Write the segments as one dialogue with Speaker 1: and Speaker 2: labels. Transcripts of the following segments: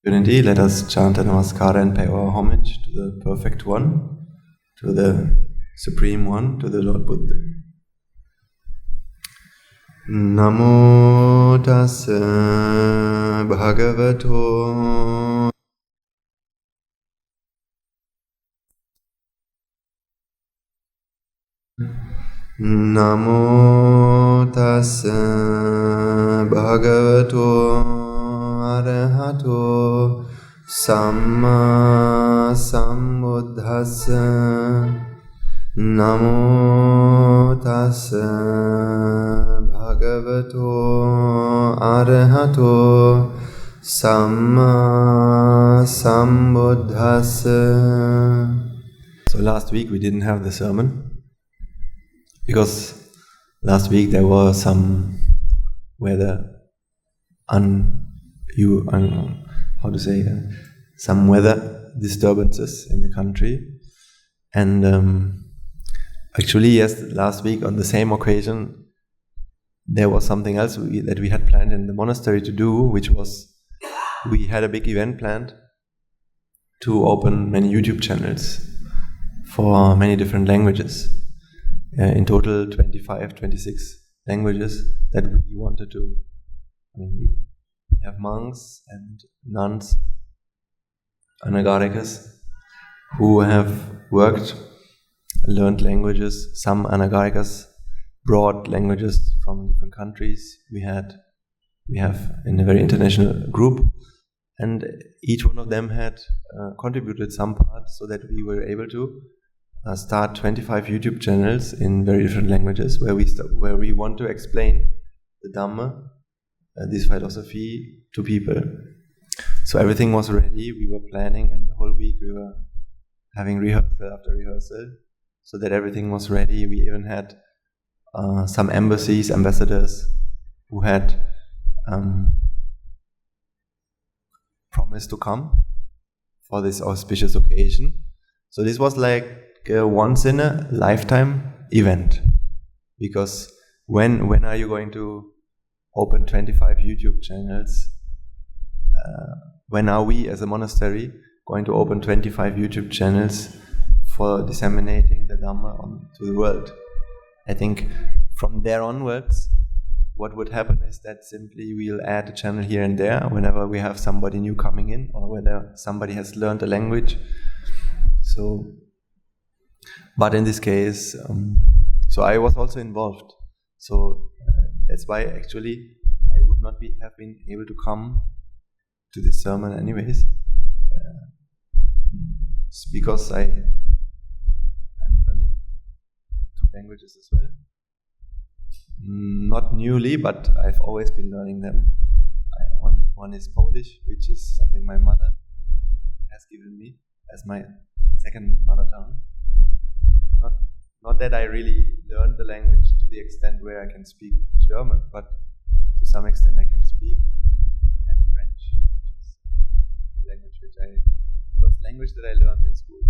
Speaker 1: Unity, let us chant a namaskara and pay our homage to the perfect one, to the supreme one, to the Lord Buddha. Namo tassa bhagavato Namo tassa bhagavato arahato samma sambuddhassa Namo tassa bhagavato arahato samma sambuddhassa. So last week we didn't have the sermon because last week there was some weather some weather disturbances in the country, and actually last week on the same occasion there was something else that we had planned in the monastery to do, which was we had a big event planned to open many YouTube channels for many different languages. In total 26 languages that we wanted to. We have monks and nuns, anagarikas, who have learned languages. Some anagarikas brought languages from different countries. We have in a very international group, and each one of them had contributed some part so that we were able to start 25 YouTube channels in very different languages where we want to explain the Dhamma, this philosophy, to people. So everything was ready, we were planning, and the whole week we were having rehearsal after rehearsal so that everything was ready. We even had some ambassadors who had promised to come for this auspicious occasion. So this was like a once in a lifetime event, because when are you going to open 25 YouTube channels? When are we as a monastery going to open 25 YouTube channels for disseminating the Dhamma to the world? I think from there onwards what would happen is that simply we'll add a channel here and there whenever we have somebody new coming in, or whether somebody has learned a language. But in this case, so I was also involved. So that's why actually I would not have been able to come to this sermon anyways, because I'm learning 2 languages as well. Not newly, but I've always been learning them. One is Polish, which is something my mother has given me as my second mother tongue. Not that I really learned the language to the extent where I can speak German, but to some extent I can speak, and French, which is the first language that I learned in school.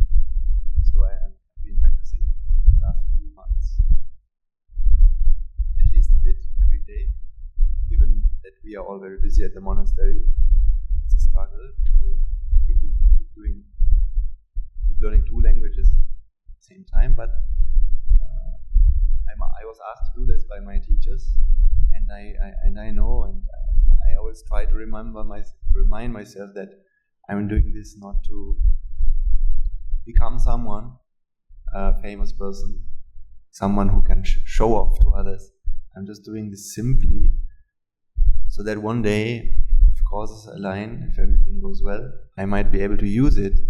Speaker 1: So I have been practicing the last few months, at least a bit every day. Given that we are all very busy at the monastery, it's a struggle to keep learning 2 languages at the same time, but I was asked to do this by my teachers, and I know, and I always try to remind myself that I'm doing this not to become someone, a famous person, someone who can show off to others. I'm just doing this simply so that one day, if causes align, if everything goes well, I might be able to use it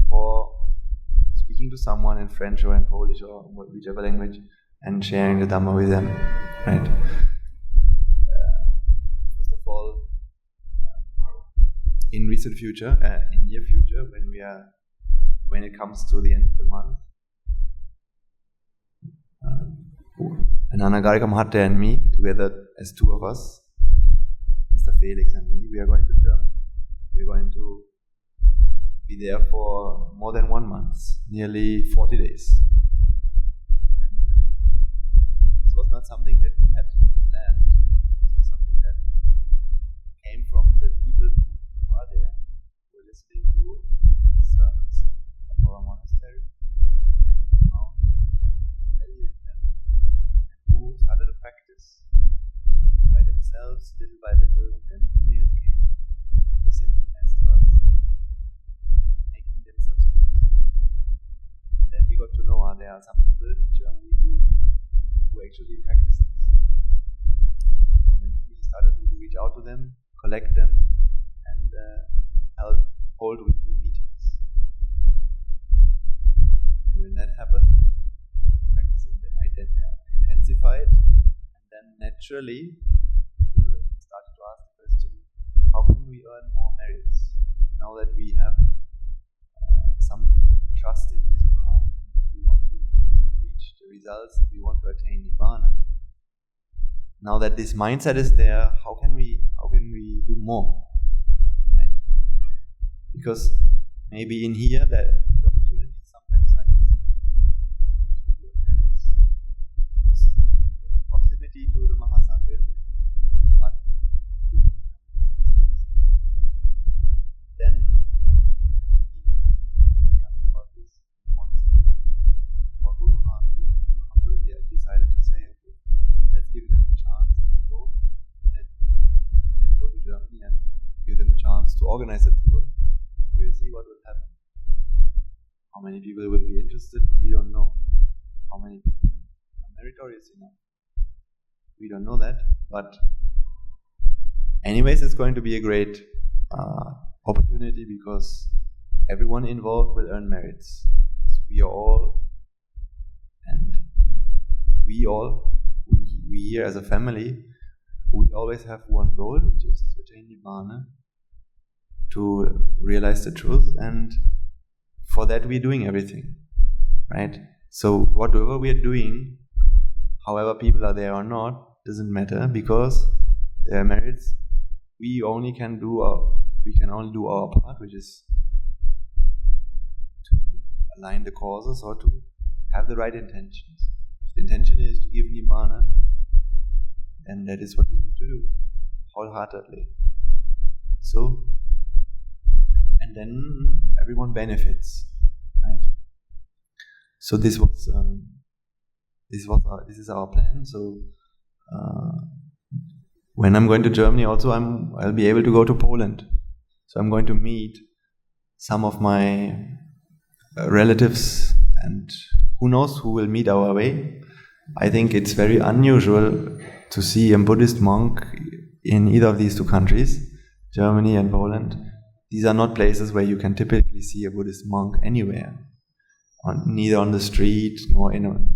Speaker 1: for speaking to someone in French or in Polish or whichever language, and sharing the Dhamma with them, right? First of all, in near future, when it comes to the end of the month, an Anagarika Mahatya and me, together as 2 of us, Mr. Felix and me, we are going to Germany. We're going to be there for more than 1 month, nearly 40 days. And this was not something that we had planned. It was something that came from the people who are there listening to the sermons of our monastery and found value in them, and who started to practice by themselves, little by little, and then emails came. They sent emails to us, making themselves famous. And then we got to know there are some people in Germany who actually practice this. And we started to reach out to them, collect them, and hold weekly meetings. And when that happened, practicing intensified, and then naturally we started to ask the question, how can we earn more merits now that we have some trust in this path, and we want to reach the results that we want to attain Nibbana. Now that this mindset is there, how can we do more? Right? Because maybe in here that the opportunities sometimes are easy to do merits. Because the proximity to the Mahasangha is hard. Then we discussed about this in the monastery. Our Guru decided to say, okay, let's give them a chance. Let's go to Germany and give them a chance to organize a tour. We'll see what will happen. How many people will be interested? We don't know. How many people are meritorious enough? We don't know that. But anyways, it's going to be a great opportunity because everyone involved will earn merits. We are all, and we here as a family, we always have one goal, which is to attain Nibbana, to realize the truth, and for that we're doing everything, right? So whatever we are doing, however people are there or not, doesn't matter, because there are merits. We can only do our part, which is to align the causes or to have the right intentions. If the intention is to give Nibbana, then that is what we need to do, wholeheartedly. So, and then everyone benefits, right? So this is our plan. So when I'm going to Germany, also I'll be able to go to Poland. So I'm going to meet some of my relatives, and who knows who will meet our way. I think it's very unusual to see a Buddhist monk in either of these two countries, Germany and Poland. These are not places where you can typically see a Buddhist monk anywhere, neither on the street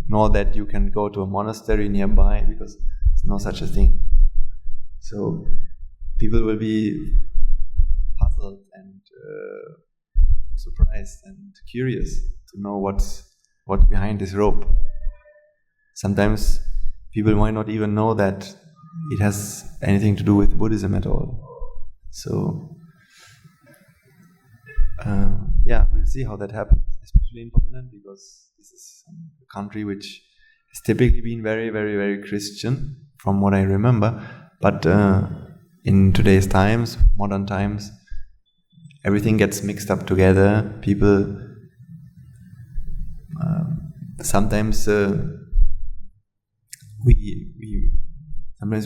Speaker 1: nor that you can go to a monastery nearby, because there's no such a thing. So people will be puzzled and surprised and curious to know what's behind this rope. Sometimes people might not even know that it has anything to do with Buddhism at all. So, we'll see how that happens, especially in Poland, because this is a country which has typically been very, very, very Christian, from what I remember. But in today's times, modern times, everything gets mixed up together. People sometimes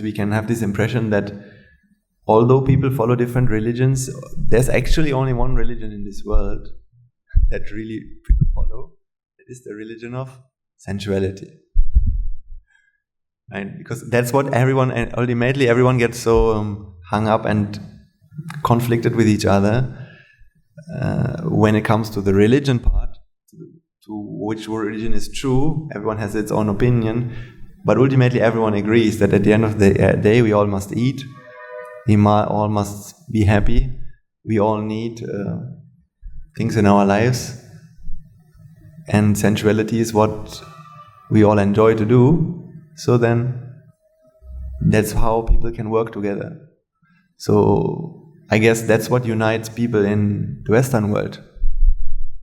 Speaker 1: we can have this impression that although people follow different religions, there's actually only one religion in this world that really people follow. It is the religion of sensuality. Right? Because that's what and ultimately everyone gets so hung up and conflicted with each other when it comes to the religion part, to which religion is true. Everyone has its own opinion, but ultimately everyone agrees that at the end of the day we all must eat, we all must be happy, we all need things in our lives, and sensuality is what we all enjoy to do. So then that's how people can work together. So I guess that's what unites people in the Western world.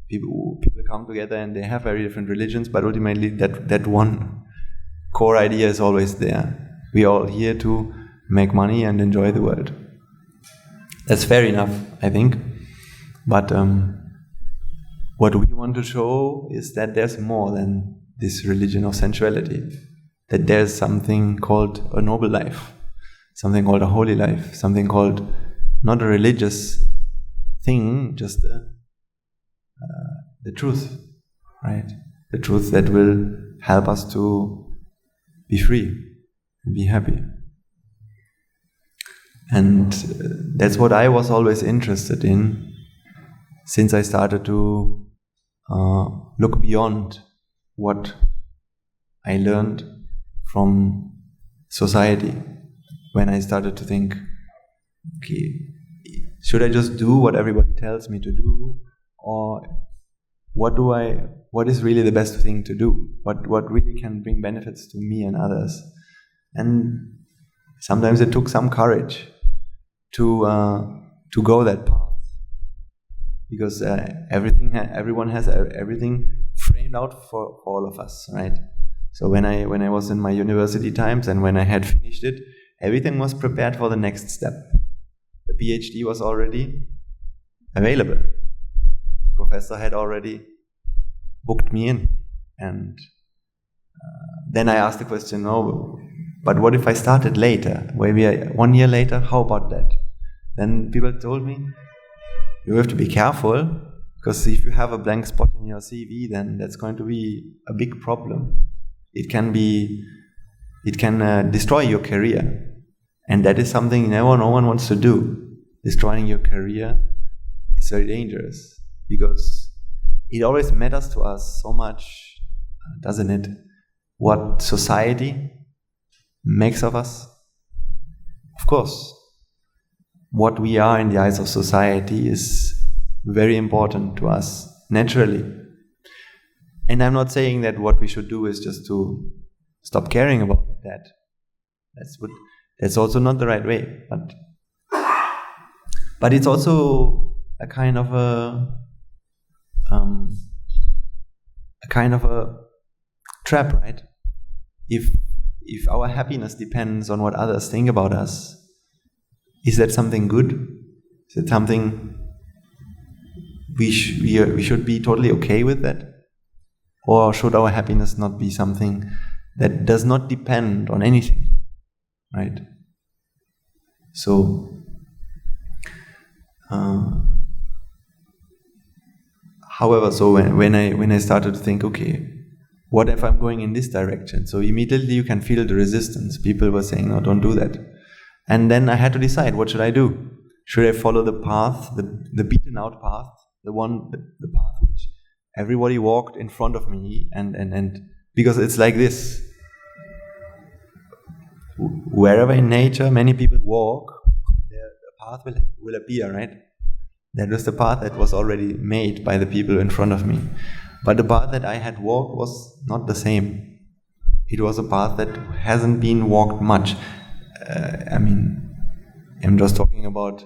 Speaker 1: People come together and they have very different religions, but ultimately that one core idea is always there. We are all here to make money and enjoy the world. That's fair enough, I think. But what we want to show is that there's more than this religion of sensuality. That there's something called a noble life, something called a holy life, something called not a religious thing, just the truth, right? The truth that will help us to be free and be happy. And that's what I was always interested in since I started to look beyond what I learned from society. When I started to think, okay, should I just do what everybody tells me to do, or what is really the best thing to do? What really can bring benefits to me and others? And sometimes it took some courage to go that path, because everyone has everything framed out for all of us, right? So when I was in my university times and when I had finished it, everything was prepared for the next step. The PhD was already available. The professor had already booked me in, and then I asked the question, but what if I started later? Maybe 1 year later, how about that? Then people told me, you have to be careful, because if you have a blank spot in your CV, then that's going to be a big problem. It can destroy your career. And that is something no one wants to do. Destroying your career is very dangerous, because it always matters to us so much, doesn't it? What society makes of us. Of course, what we are in the eyes of society is very important to us, naturally. And I'm not saying that what we should do is just to stop caring about that. That's also not the right way. But it's also a kind of a trap, right? If our happiness depends on what others think about us, is that something good? Is it something we should be totally okay with that? Or should our happiness not be something that does not depend on anything, right? So, however, so when I started to think, okay, what if I'm going in this direction? So immediately you can feel the resistance. People were saying, no, don't do that. And then I had to decide, what should I do? Should I follow the path, the beaten out path, the path which everybody walked in front of me, and because it's like this. Wherever in nature many people walk, the path will appear, right? That was the path that was already made by the people in front of me. But the path that I had walked was not the same. It was a path that hasn't been walked much. I'm just talking about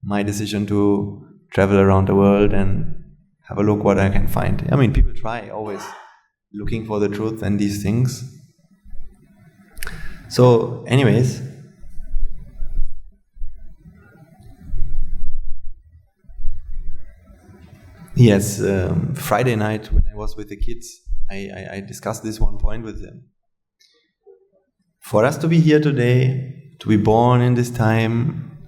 Speaker 1: my decision to travel around the world and have a look what I can find. People try always looking for the truth and these things. So, anyways, yes, Friday night when I was with the kids, I discussed this one point with them. For us to be here today, to be born in this time,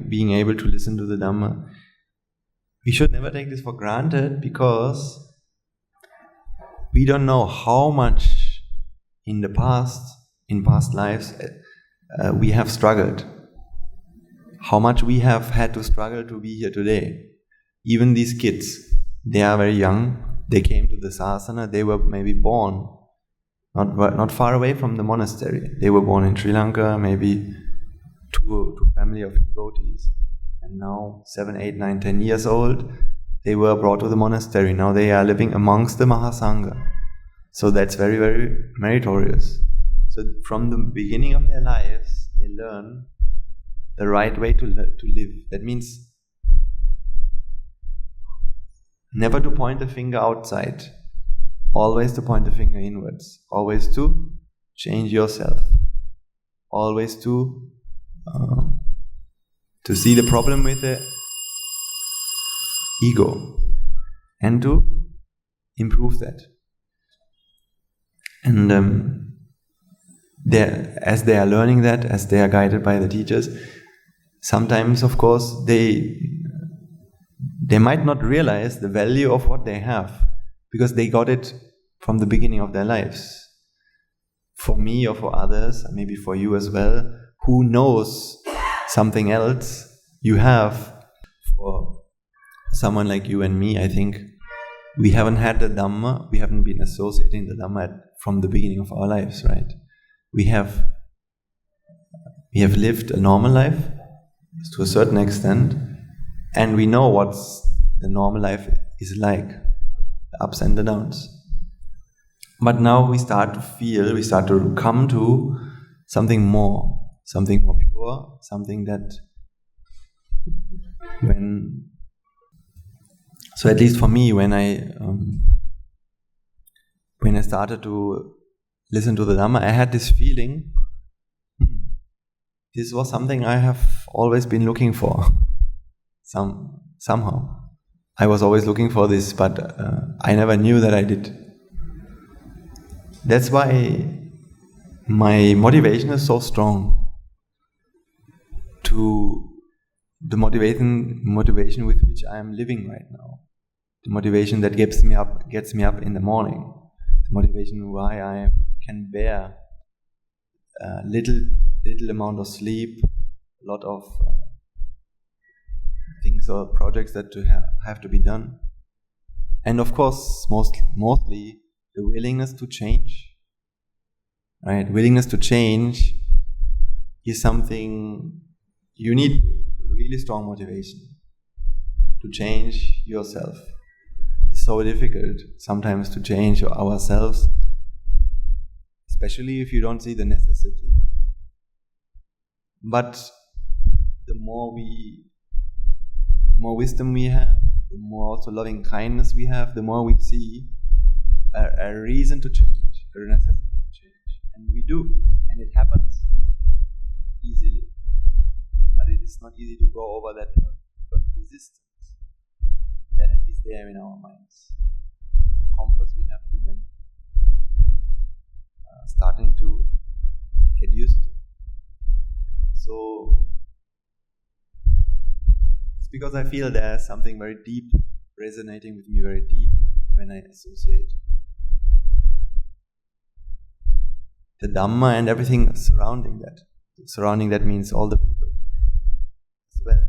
Speaker 1: being able to listen to the Dhamma, we should never take this for granted, because we don't know how much in past lives we have struggled, how much we have had to struggle to be here today. Even these kids, they are very young, they came to the sasana, they were maybe born not far away from the monastery. They were born in Sri Lanka, maybe to a family of devotees. And now 7, 8, 9, 10 years old, they were brought to the monastery. Now they are living amongst the Mahasangha. So that's very, very meritorious. So from the beginning of their lives, they learn the right way to live. That means never to point the finger outside, always to point the finger inwards, always to change yourself, always to see the problem with it. ego and to improve that. And as they are learning that, as they are guided by the teachers, sometimes, of course, they might not realize the value of what they have because they got it from the beginning of their lives. For me or for others, maybe for you as well, who knows something else you have. For someone like you and me, I think we haven't had the Dhamma, we haven't been associating the Dhamma from the beginning of our lives, right? We have lived a normal life to a certain extent, and we know what the normal life is like, the ups and the downs. But now we start to come to something more pure, something that so at least for me, when I started to listen to the Dhamma, I had this feeling, this was something I have always been looking for. Somehow. I was always looking for this, but I never knew that I did. That's why my motivation is so strong. To the motivation with which I am living right now. The motivation that gets me up in the morning. The motivation why I can bear little amount of sleep, a lot of things or projects that have to be done, and of course, mostly the willingness to change. Right, willingness to change is something you need. Really strong motivation to change yourself. It's so difficult sometimes to change ourselves, especially if you don't see the necessity. But the more wisdom we have, the more also loving kindness we have, the more we see a reason to change, a necessity to change. And we do, and it happens easily. But it is not easy to go over that resistance that is there in our minds. Compass we have been starting to get used to. So it's because I feel there's something very deep resonating with me very deep when I associate the Dhamma and everything surrounding that. Surrounding that means all the people as well,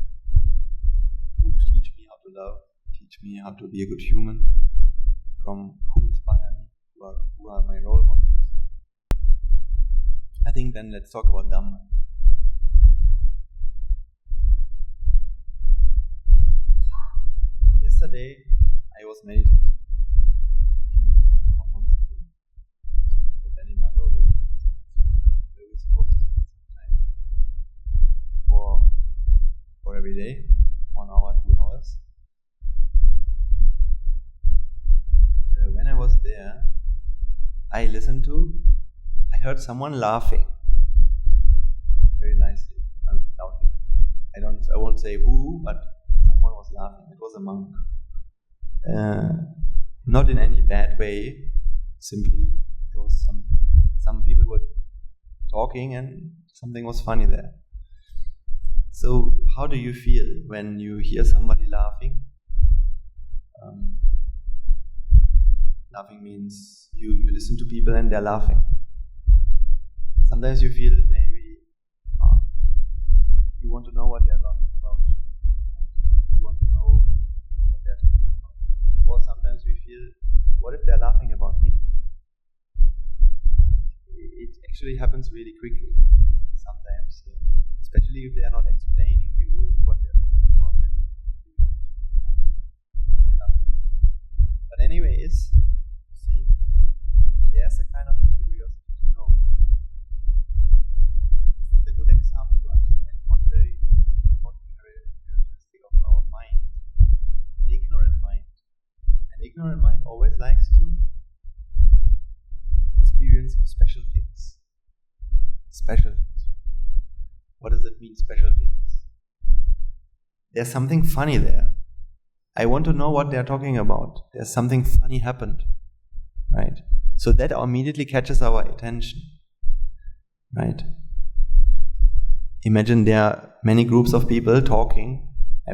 Speaker 1: who teach me how to love, teach me how to be a good human, from who inspire me, who are my role models. I think then let's talk about Dhamma. Yesterday I was meditating in our monastery. I have a belly mother where we're supposed to spend some time for every day, 1 hour, 2 hours. When I was there, I heard someone laughing very nicely, loudly. I won't say who, but someone was laughing. It was a monk. Not in any bad way. Simply, there was some people were talking and something was funny there. So, how do you feel when you hear somebody laughing? Laughing means you listen to people and they're laughing. Sometimes you feel maybe you want to know what they're laughing about. You want to know what they're talking about. Or sometimes we feel, what if they're laughing about me? It actually happens really quickly. Sometimes, especially if they are not explaining you what they're talking about. But anyways, see, there's a kind of a curiosity to know. This is a good example to understand one very important characteristic of our mind. An ignorant mind. An ignorant mind always likes to experience special things. Special things. What does it mean, special things? There's something funny there. I want to know what they're talking about. There's something funny happened, right? So that immediately catches our attention, right? Imagine there are many groups of people talking,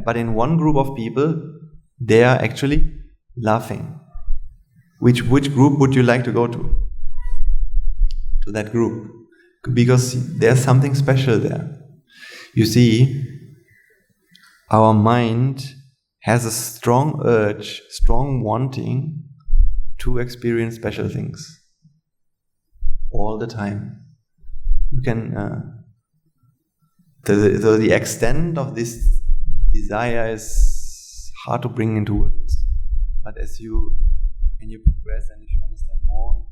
Speaker 1: but in one group of people, they are actually laughing. Which group would you like to go to? To that group. Because there's something special there. You see, our mind has a strong urge, strong wanting to experience special things. All the time. You can... the extent of this desire is hard to bring into words. But when you progress and if you understand more,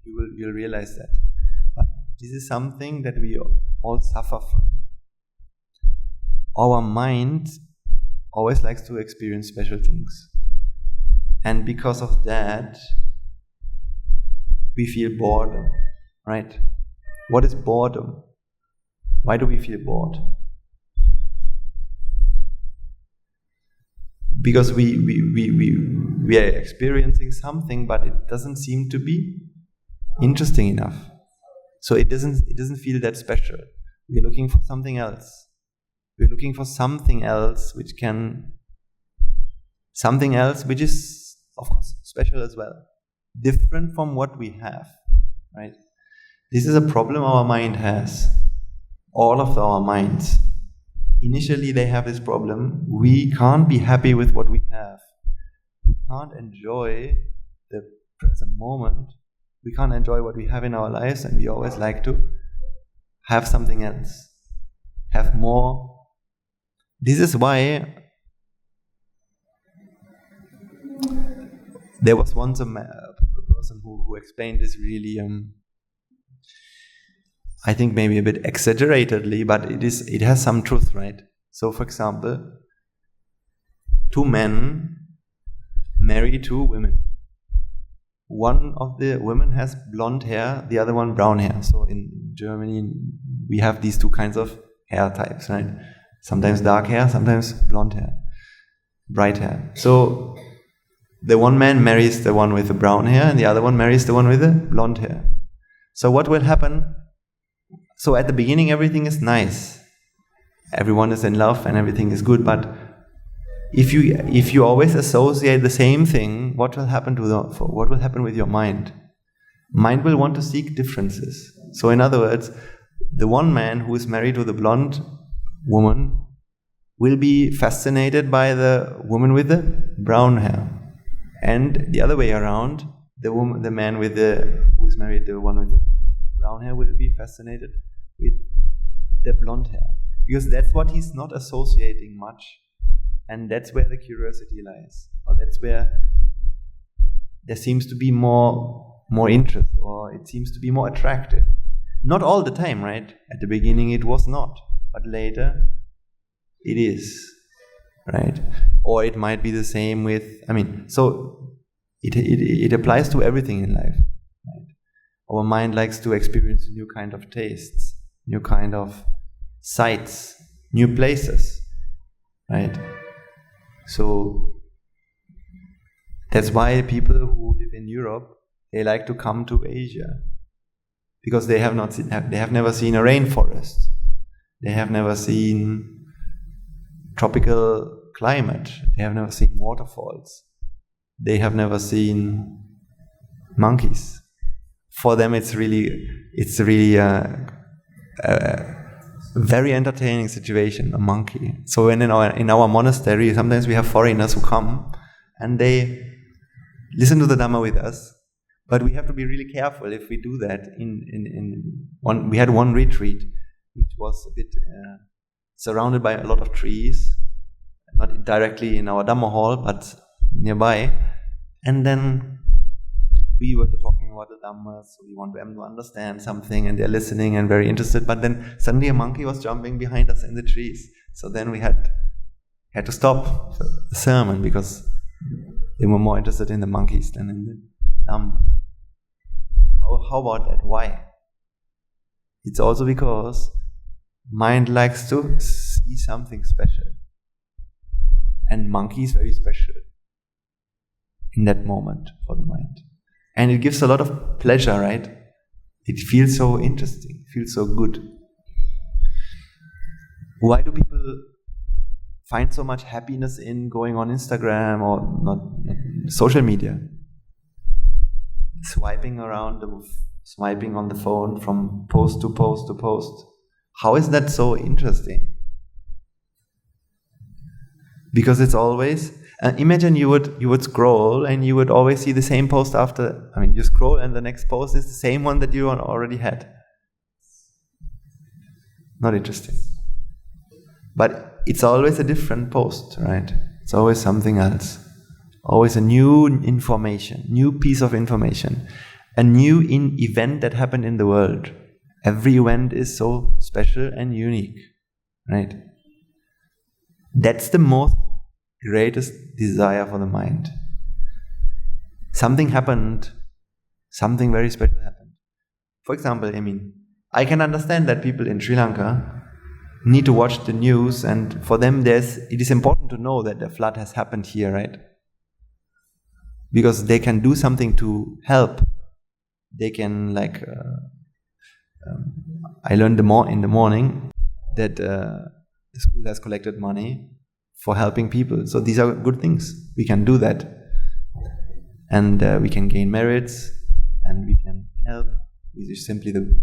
Speaker 1: you'll realize that. But this is something that we all suffer from. Our mind always likes to experience special things. And because of that, we feel boredom, right? What is boredom? Why do we feel bored? Because we are experiencing something, but it doesn't seem to be interesting enough. So it doesn't feel that special. We're looking for something else. We're looking for something else which is, of course, special as well. Different from what we have, right? This is a problem our mind has. All of our minds. Initially they have this problem. We can't be happy with what we have. We can't enjoy the present moment. We can't enjoy what we have in our lives, and we always like to have something else. Have more. This is why there was once a person who explained this really I think maybe a bit exaggeratedly, but it has some truth, right? So, for example, 2 men marry 2 women. One of the women has blonde hair, the other one brown hair. So in Germany, we have these 2 kinds of hair types, right? Sometimes dark hair, sometimes blonde hair, bright hair. So the one man marries the one with the brown hair, and the other one marries the one with the blonde hair. So what will happen? So at the beginning everything is nice. Everyone is in love and everything is good, but if you always associate the same thing, what will happen with your mind? Mind will want to seek differences. So in other words, the one man who is married to the blonde woman will be fascinated by the woman with the brown hair. And the other way around, the man who is married to the one with the brown hair will be fascinated with the blonde hair, because that's what he's not associating much, and that's where the curiosity lies, or that's where there seems to be more interest, or it seems to be more attractive. Not all the time, right? At the beginning it was not, but later it is, right? Or it might be the same with, so it applies to everything in life. Our mind likes to experience new kind of tastes, new kind of sights, new places, right? So that's why people who live in Europe, they like to come to Asia, because they have never seen a rainforest, they have never seen tropical climate, they have never seen waterfalls, they have never seen monkeys. For them, it's really a very entertaining situation, a monkey. So when in our monastery, sometimes we have foreigners who come and they listen to the Dhamma with us, but we have to be really careful if we do that. We had one retreat which was a bit surrounded by a lot of trees, not directly in our Dhamma hall, but nearby, and then we were talking about the Dhamma, so we want them to understand something, and they're listening and very interested, but then suddenly a monkey was jumping behind us in the trees. So then we had to stop the sermon, because they were more interested in the monkeys than in the Dhamma. How about that? Why? It's also because mind likes to see something special. And monkey is very special in that moment for the mind. And it gives a lot of pleasure, right? It feels so interesting, feels so good. Why do people find so much happiness in going on Instagram or not social media? Swiping on the phone from post to post to post. How is that so interesting? Because it's always, imagine you would scroll and you would always see the same post after, you scroll and the next post is the same one that you already had. Not interesting. But it's always a different post, right? It's always something else. Always a new information, new piece of information, a new event that happened in the world. Every event is so special and unique, right? That's the most greatest desire for the mind. Something happened, something very special happened. For example, I can understand that people in Sri Lanka need to watch the news, and for them it is important to know that the flood has happened here, right? Because they can do something to help. They can I learned in the morning that the school has collected money for helping people. So these are good things. We can do that. And we can gain merits, and we can help. This is simply the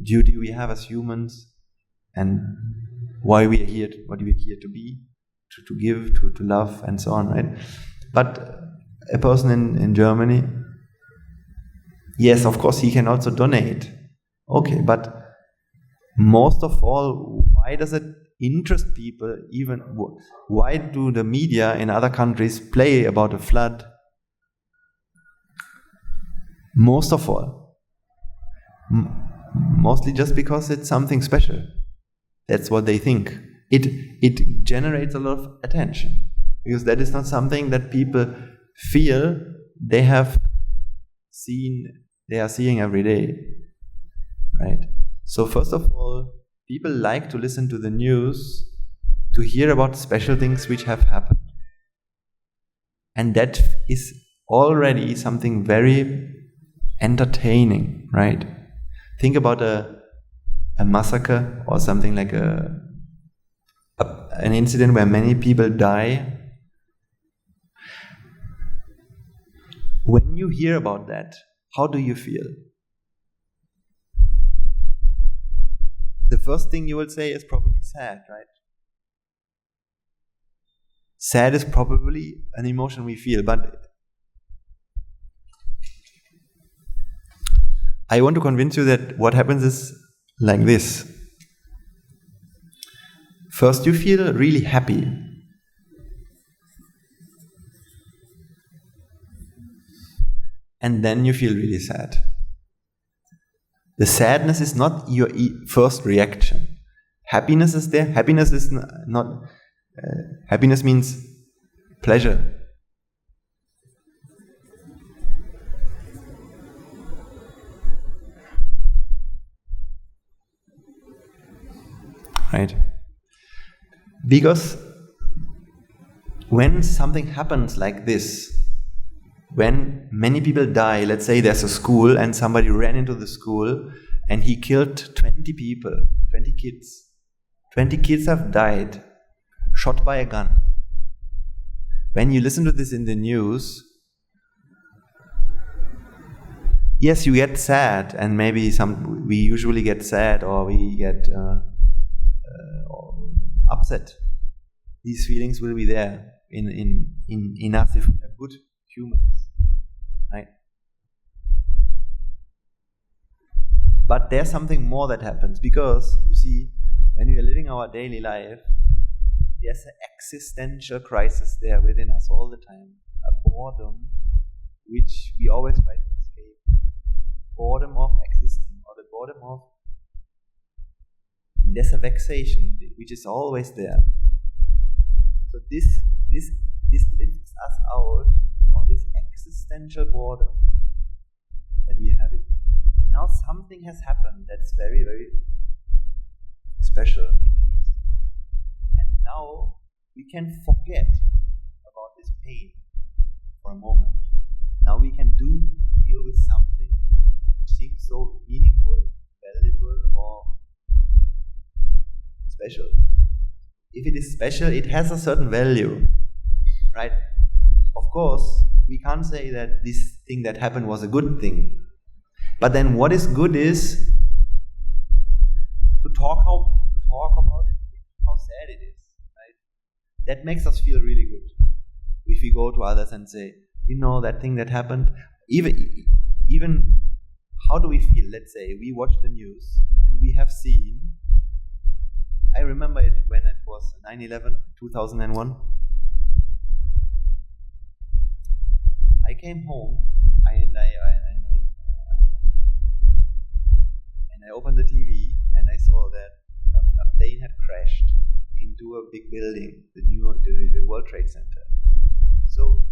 Speaker 1: duty we have as humans, and why we are here, what we are here to be, to give, to love, and so on, right? But a person in Germany, yes, of course, he can also donate. Okay, but most of all, why does it interest people? Even why do the media in other countries play about a flood? Most of all, mostly just because it's something special. That's what they think. It generates a lot of attention, because that is not something that people feel they are seeing every day, right? So first of all, people like to listen to the news to hear about special things which have happened. And that is already something very entertaining, right? Think about a massacre or something like an incident where many people die. When you hear about that, how do you feel? The first thing you will say is probably sad, right? Sad is probably an emotion we feel, but I want to convince you that what happens is like this. First, you feel really happy. And then you feel really sad. The sadness is not your first reaction. Happiness is there. Happiness is not. Happiness means pleasure. Right? Because when something happens like this, when many people die, let's say there's a school and somebody ran into the school and he killed 20 people, 20 kids. 20 kids have died, shot by a gun. When you listen to this in the news, yes, you get sad, and maybe we usually get sad or we get upset. These feelings will be there in us if we are good humans, right? But there's something more that happens, because you see, when we are living our daily life, there's an existential crisis there within us all the time, a boredom which we always try to escape, boredom of existing, or the boredom of, there's a vexation which is always there. So this lifts us out of this existential boredom that we are having. Now something has happened that's very, very special. And now we can forget pain for a moment. Now we can deal with something which seems so meaningful, valuable, or special. If it is special, it has a certain value, right? Of course, we can't say that this thing that happened was a good thing. But then what is good is to talk about it, how sad it is, right? That makes us feel really good. If we go to others and say, that thing that happened, even how do we feel? Let's say we watch the news and we have seen, I remember it when it was 9/11, 2001. I came home and I opened the TV and I saw that a plane had crashed into a big building, the World Trade Center. So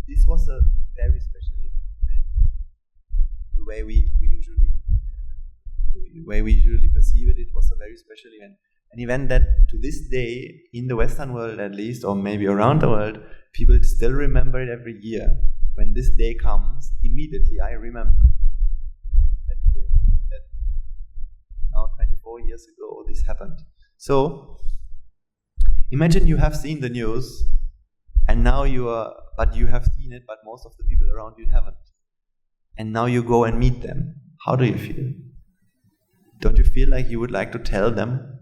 Speaker 1: this was a very special event. The way we usually perceive it was a very special event. An event that to this day, in the Western world at least, or maybe around the world, people still remember it every year. When this day comes, immediately I remember that now 24 years ago this happened. So imagine you have seen the news and now you have seen it, but most of the people around you haven't. And now you go and meet them. How do you feel? Don't you feel like you would like to tell them?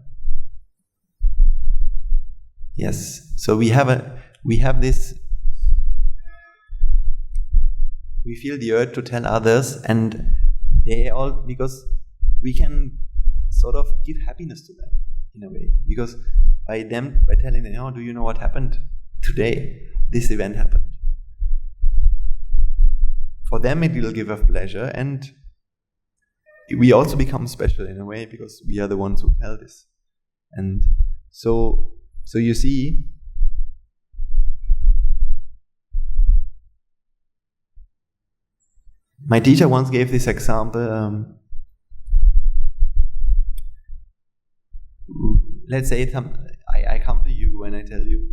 Speaker 1: Yes. So we have this. We feel the urge to tell others, and because we can sort of give happiness to them in a way. Because by telling them, do you know what happened today? This event happened. For them it will give us pleasure, and we also become special in a way because we are the ones who tell this. And so you see, my teacher once gave this example. Let's say I come to you and I tell you,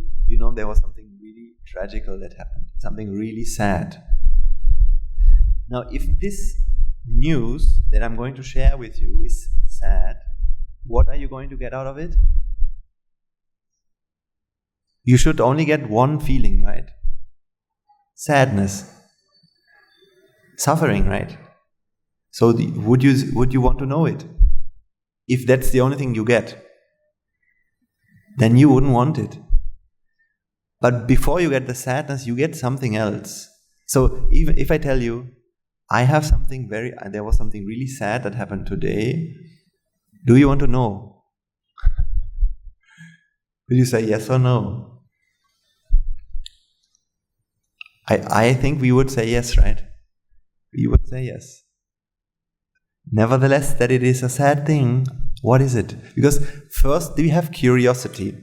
Speaker 1: there was something really tragical that happened, something really sad. Now, if this news that I'm going to share with you is sad, what are you going to get out of it? You should only get one feeling, right? Sadness. Suffering, right? So would you want to know it? If that's the only thing you get, then you wouldn't want it. But before you get the sadness, you get something else. So even if I tell you, there was something really sad that happened today, do you want to know? Will you say yes or no? I think we would say yes, right? We would say yes. Nevertheless, that it is a sad thing, what is it? Because first we have curiosity.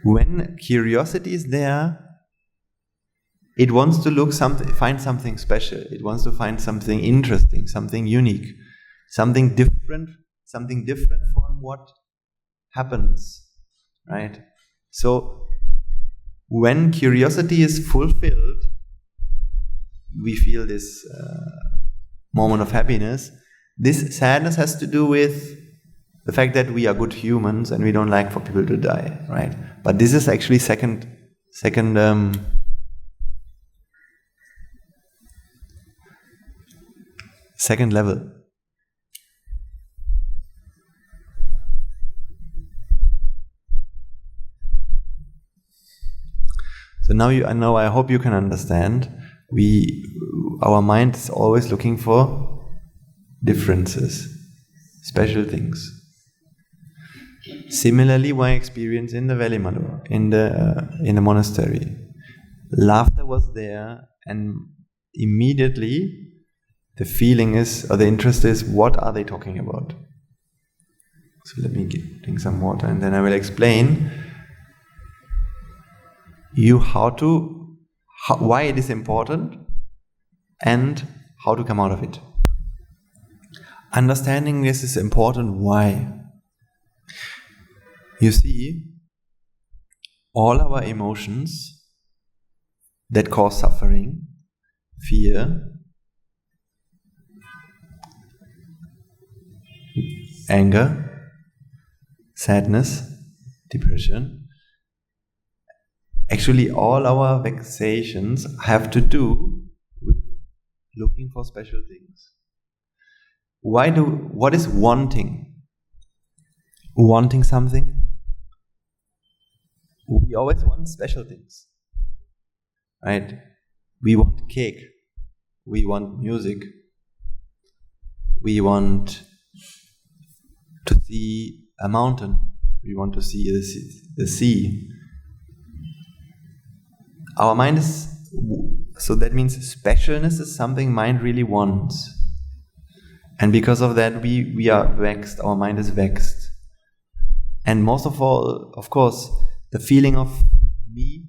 Speaker 1: When curiosity is there, it wants to find something special. It wants to find something interesting, something unique, something different from what happens, right? So when curiosity is fulfilled, we feel this moment of happiness. This sadness has to do with the fact that we are good humans and we don't like for people to die, right? But this is actually second level. So now I hope you can understand. Our mind is always looking for differences, special things. Similarly, my experience in the Valley Madhur, in the monastery, laughter was there, and immediately the feeling is, or the interest is, what are they talking about? So let me drink some water, and then I will explain you why it is important and how to come out of it. understanding this is important. Why? You see, all our emotions that cause suffering, fear, anger, sadness, depression, actually all our vexations have to do with looking for special things. What is wanting? Wanting something? We always want special things, right? We want cake, we want music, we want to see a mountain, we want to see the sea. Our mind is, so that means specialness is something mind really wants. And because of that, we are vexed, our mind is vexed. And most of all, of course, the feeling of me,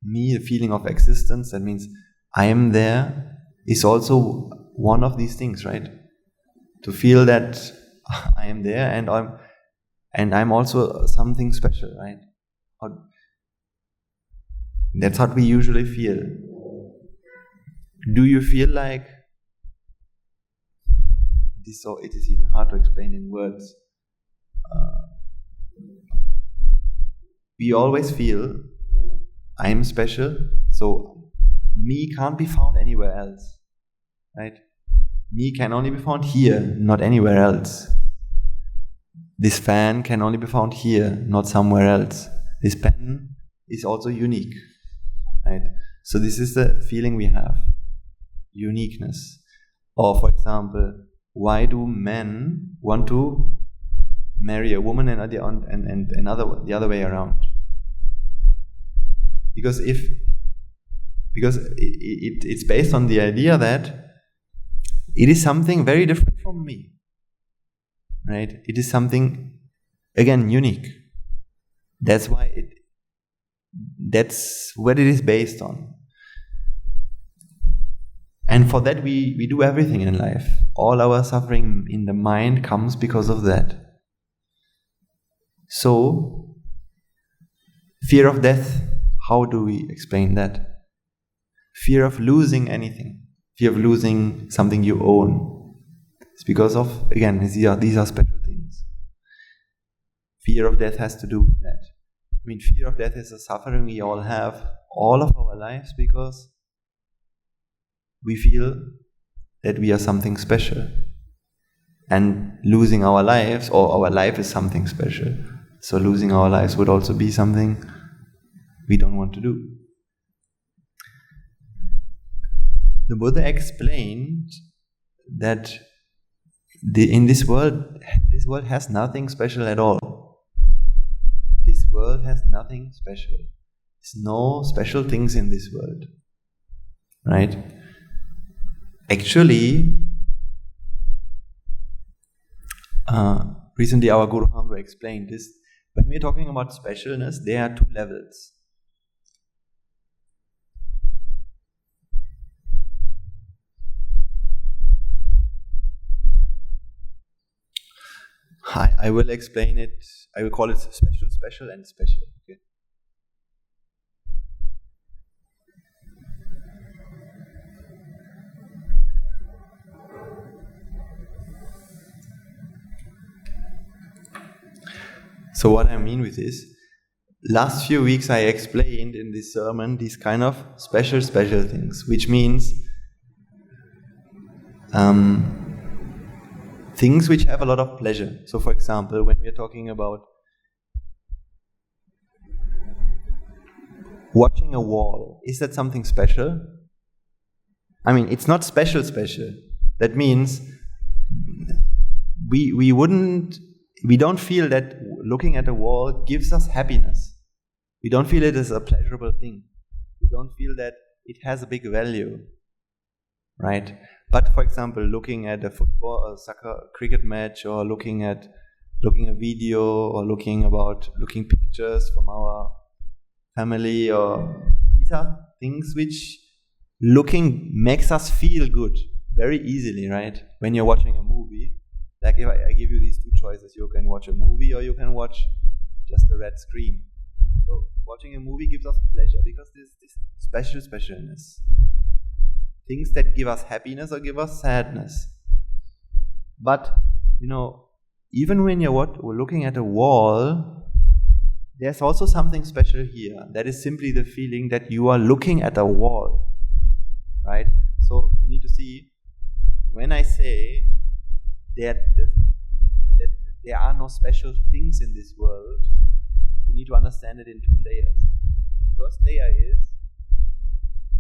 Speaker 1: the feeling of existence, that means I am there, is also one of these things, right? To feel that I am there and I'm also something special, right? That's what we usually feel. Do you feel like this? So it is even hard to explain in words. We always feel I am special, so me can't be found anywhere else, right? Me can only be found here, not anywhere else. This fan can only be found here, not somewhere else. This pen is also unique, right? So this is the feeling we have, uniqueness. Or for example, why do men want to marry a woman and the other way around? Because it's based on the idea that it is something very different from me, right? It is something, again, unique. That's what it is based on. And for that we do everything in life. All our suffering in the mind comes because of that. So, fear of death, how do we explain that? Fear of losing anything. Fear of losing something you own. It's because of, again, these are special things. Fear of death has to do with that. I mean, fear of death is a suffering we all have all of our lives because we feel that we are something special. And losing our lives, or our life is something special. So losing our lives would also be something we don't want to do. The Buddha explained that in this world has nothing special at all. This world has nothing special. There's no special things in this world. Right? Actually, recently our Guru Hamra explained this. When we're talking about specialness, there are two levels. I will explain it. I will call it special and special. Okay. So what I mean with this, last few weeks I explained in this sermon these kind of special things, which means things which have a lot of pleasure. So for example, when we are talking about watching a wall, is that something special? I mean, it's not special. That means we don't feel that looking at a wall gives us happiness. We don't feel it as a pleasurable thing. We don't feel that it has a big value, right? But for example, looking at a football or soccer cricket match, or looking a video, or looking pictures from our family, or these are things which looking makes us feel good. very easily, right? When you're watching a movie, like if I give you these two choices, you can watch a movie or you can watch just a red screen. So watching a movie gives us pleasure because there's this specialness. Things that give us happiness or give us sadness. But, even when you're looking at a wall, there's also something special here. That is simply the feeling that you are looking at a wall, right? So you need to see, when I say that there are no special things in this world, you need to understand it in two layers. The first layer is,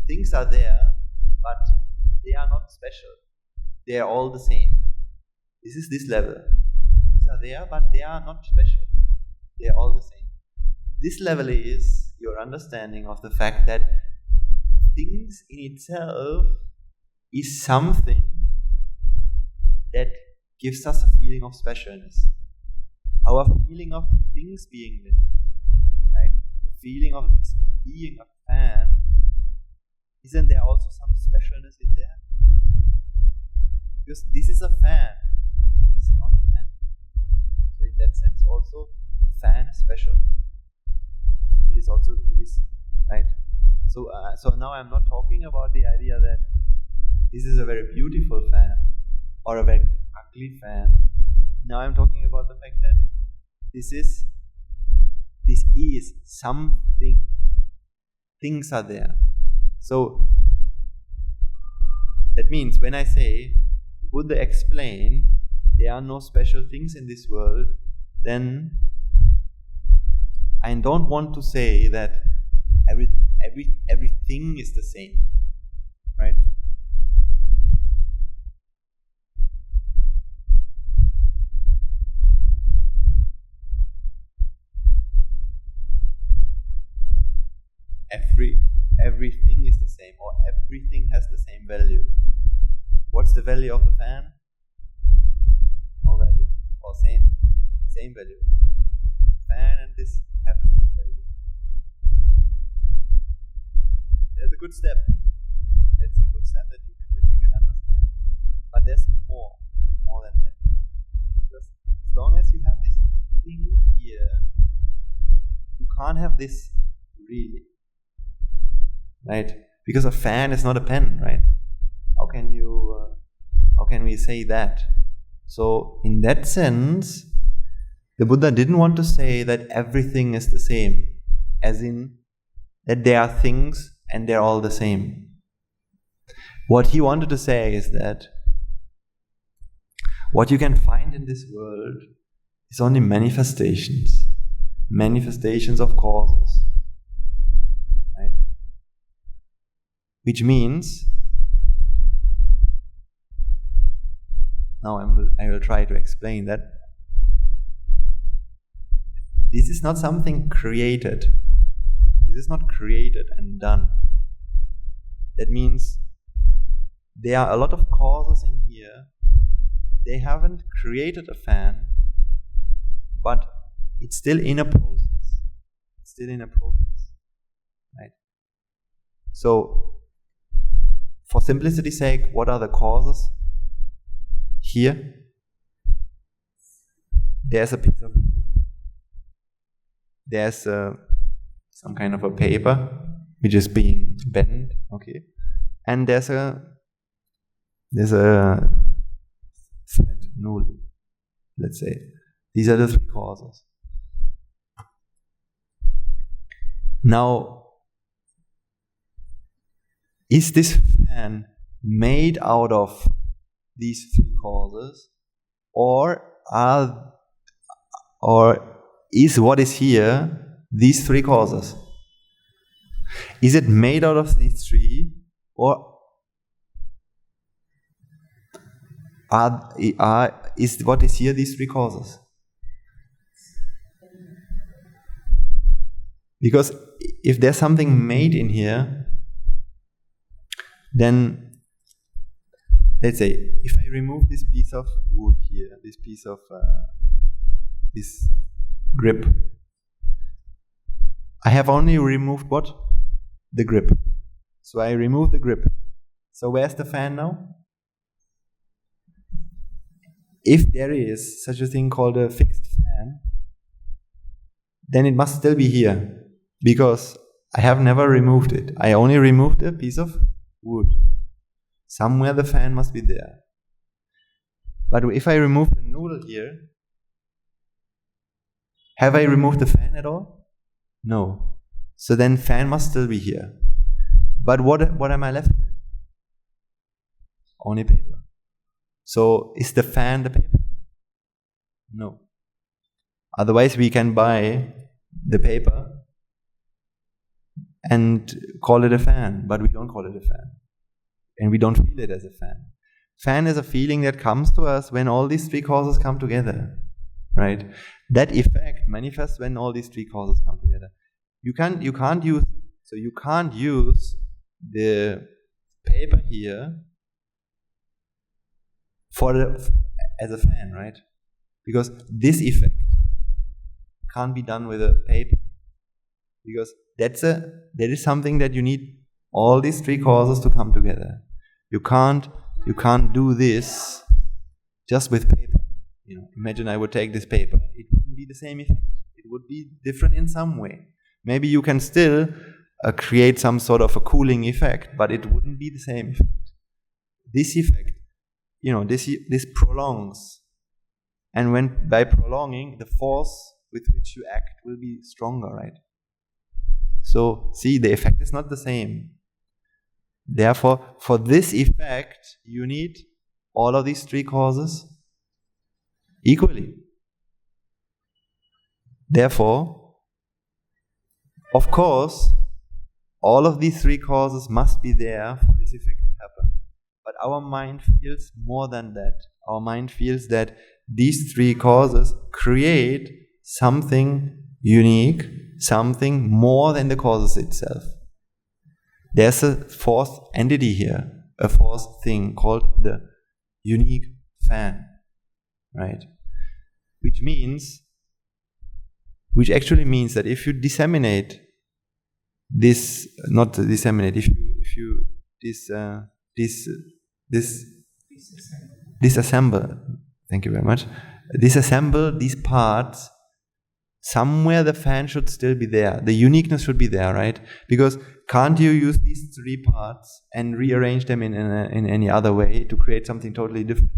Speaker 1: things are there, but they are not special. They are all the same. This is this level. Things are there, but they are not special. They are all the same. This level is your understanding of the fact that things in itself is something that gives us a feeling of specialness. Our feeling of things being there, right? The feeling of this being a fan, isn't there also some specialness in there? Because this is a fan, this is not a fan. So in that sense also, the fan is special. It is, right? So now I'm not talking about the idea that this is a very beautiful fan or a very ugly fan. Now I'm talking about the fact that this is something. Things are there. So that means when I say Buddha explained there are no special things in this world, then I don't want to say that everything is the same, right? Everything is the same, or everything has the same value. What's the value of the fan? No value, or same value. The fan and this have the same value. That's a good step. That's a good step that you can understand. But there's more than that. Because as long as you have this thing here, you can't have this really. Right? Because a fan is not a pen, right? How can we say that? So in that sense, the Buddha didn't want to say that everything is the same, as in that there are things and they're all the same. What he wanted to say is that what you can find in this world is only manifestations of causes. Right? Which means, now I will try to explain that this is not something created. This is not created and done. That means there are a lot of causes in here. They haven't created a fan, but it's still in a process. Right? So, for simplicity's sake, what are the causes? Here, there's a piece of, there's some kind of a paper which is being bent, okay, and there's a thread, null, let's say. These are the three causes. Now, is this fan made out of these three causes, or is what is here these three causes? Is it made out of these three, or is what is here these three causes? Because if there's something made in here, then let's say if I remove this piece of wood here, this piece of this grip, I have only removed what? The grip. So I remove the grip. So where's the fan now? if there is such a thing called a fixed fan, then it must still be here, because I have never removed it. I only removed a piece of wood. Somewhere the fan must be there. But if I remove the noodle here, have I removed the fan at all? No. So then fan must still be here. But what am I left with? Only paper. So is the fan the paper? No. Otherwise we can buy the paper and call it a fan, but we don't call it a fan. And we don't feel it as a fan. Fan is a feeling that comes to us when all these three causes come together. Right? That effect manifests when all these three causes come together. You can't use the paper here as a fan, right? Because this effect can't be done with a paper. Because that is something that you need all these three causes to come together. You can't do this just with paper. Imagine I would take this paper. It wouldn't be the same effect. It would be different in some way. Maybe you can still create some sort of a cooling effect, but it wouldn't be the same effect. This effect, this prolongs. And by prolonging, the force with which you act will be stronger, right? So, see, the effect is not the same. Therefore, for this effect, you need all of these three causes equally. Therefore, of course, all of these three causes must be there for this effect to happen. But our mind feels more than that. Our mind feels that these three causes create something unique, something more than the causes itself. There's a fourth entity here, a fourth thing called the unique fan, right? Which actually means that if you disseminate this, not disseminate, if you disassemble, thank you very much, disassemble these parts, somewhere the fan should still be there. The uniqueness should be there, right? Because can't you use these three parts and rearrange them in any other way to create something totally different?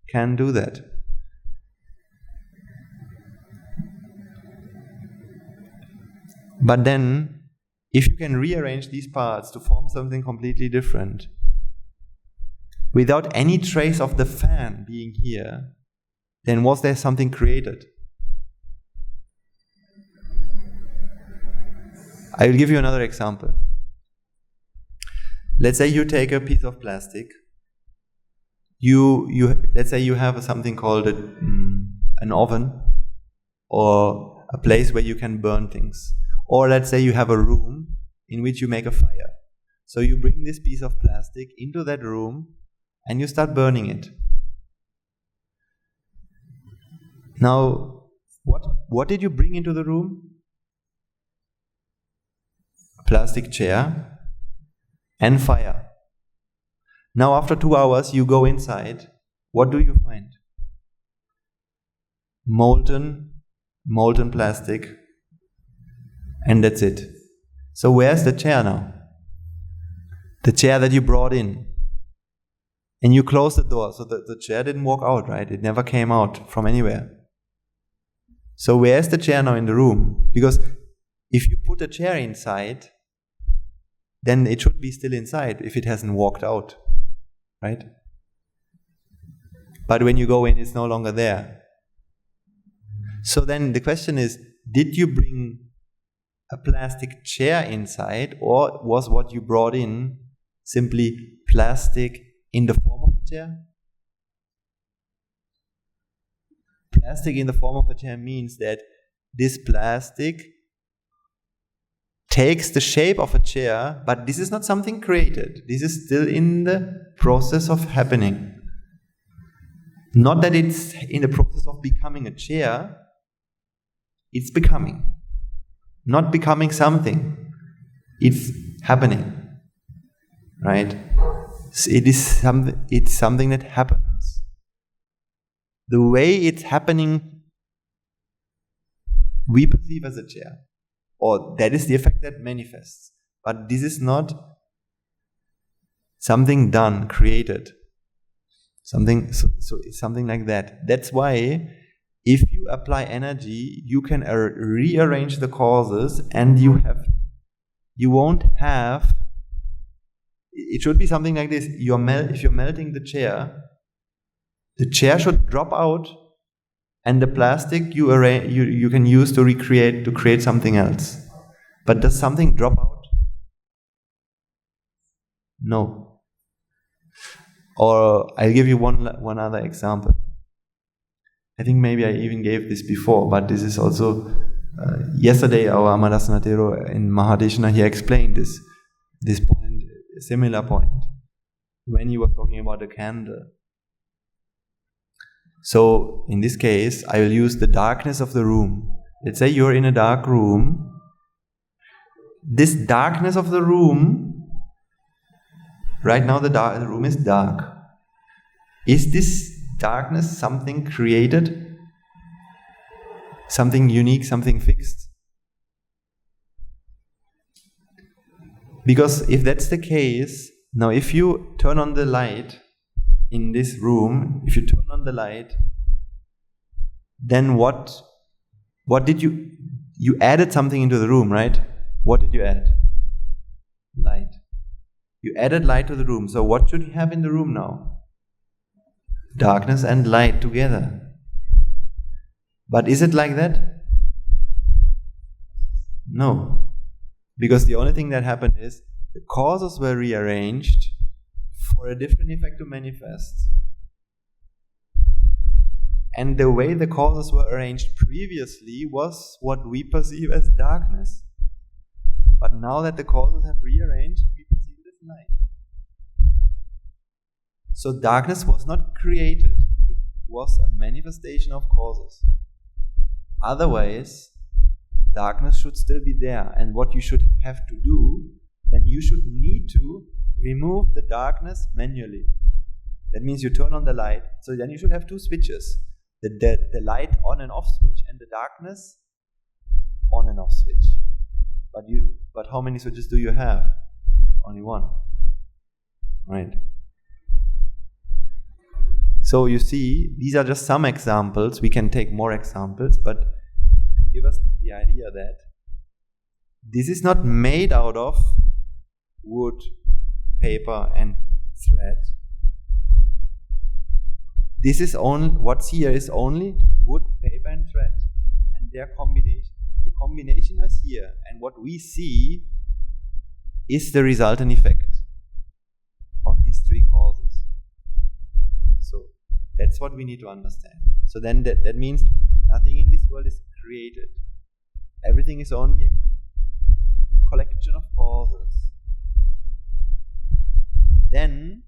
Speaker 1: Can do that. But then, if you can rearrange these parts to form something completely different, without any trace of the fan being here, then was there something created? I will give you another example. Let's say you take a piece of plastic. Let's say you have something called an oven, or a place where you can burn things. Or let's say you have a room in which you make a fire. So you bring this piece of plastic into that room and you start burning it. Now, what did you bring into the room? A plastic chair and fire. Now after 2 hours you go inside. What do you find? Molten plastic. And that's it. So where's the chair now? The chair that you brought in. And you closed the door, so the chair didn't walk out, right? It never came out from anywhere. So where's the chair now in the room? Because if you put a chair inside, then it should be still inside if it hasn't walked out, right? But when you go in, it's no longer there. So then the question is, did you bring a plastic chair inside, or was what you brought in simply plastic in the form of a chair? Plastic in the form of a chair means that this plastic takes the shape of a chair, but this is not something created. This is still in the process of happening. Not that it's in the process of becoming a chair, it's becoming. Not becoming something, it's happening, right? It's something that happens. the way it's happening, we perceive as a chair. Or that is the effect that manifests. But this is not something done, created. Something like that. That's why if you apply energy, you can rearrange the causes, and you won't have. It should be something like this. If you're melting the chair should drop out, and the plastic you can use to create something else. But does something drop out? No. Or I'll give you one other example. I think maybe I even gave this before, but this is also yesterday our Amadasana Thero in Mahadeshana, he explained this point, a similar point, when he was talking about a candle. So in this case, I will use the darkness of the room. Let's say you're in a dark room. This darkness of the room, right now the room is dark. Is this darkness something created? Something unique, something fixed? Because if that's the case, now if you turn on the light in this room, if you turn on the light, then what did you added something into the room, right? What did you add? Light. You added light to the room. So what should you have in the room now? Darkness and light together. But is it like that? No. Because the only thing that happened is the causes were rearranged for a different effect to manifest. And the way the causes were arranged previously was what we perceive as darkness. But now that the causes have rearranged, we perceive it as light. So darkness was not created. It was a manifestation of causes. Otherwise, darkness should still be there. And what you should have to do, then you should need to remove the darkness manually. That means you turn on the light. So then you should have two switches. The light on and off switch, and the darkness on and off switch. But how many switches do you have? Only one. Right. So you see, these are just some examples. We can take more examples, but give us the idea that this is not made out of wood, paper and thread. This is only, what's here is only wood, paper and thread, and their combination. The combination is here, and what we see is the resultant effect of these three causes. So that's what we need to understand. So then that means nothing in this world is created. Everything is only a collection of causes. Then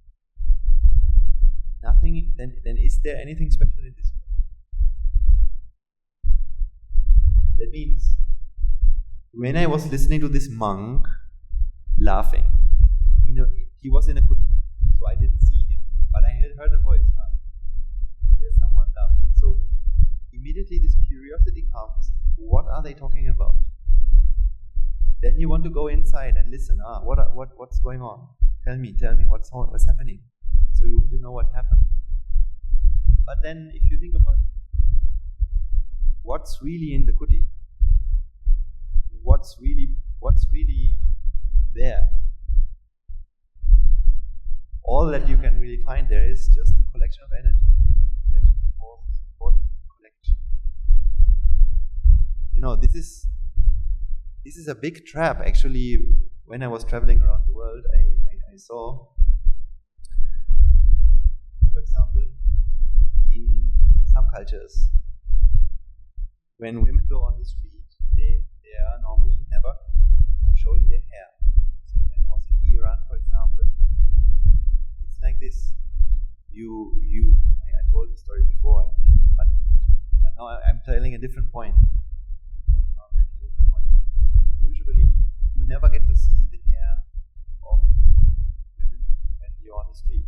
Speaker 1: is there anything special in this world? That means when I was listening to this monk laughing, he was in a kuti, so I didn't see him, but I had heard a voice. There's someone laughing. So immediately this curiosity comes. What are they talking about? Then you want to go inside and listen. What's going on? Tell me, what's happening? So you want to know what happened. But then if you think about what's really in the kuti, what's really there, all that you can really find there is just a collection of energy, collection of forces, body collection. This is a big trap. Actually, when I was traveling around the world, I saw, for example, in some cultures, when women go on the street, they are normally never showing their hair. So when I was in Iran, for example, it's like this. I told the story before, I think, but now I'm telling a different point. Usually, you never get to see the hair of women when you're on the street.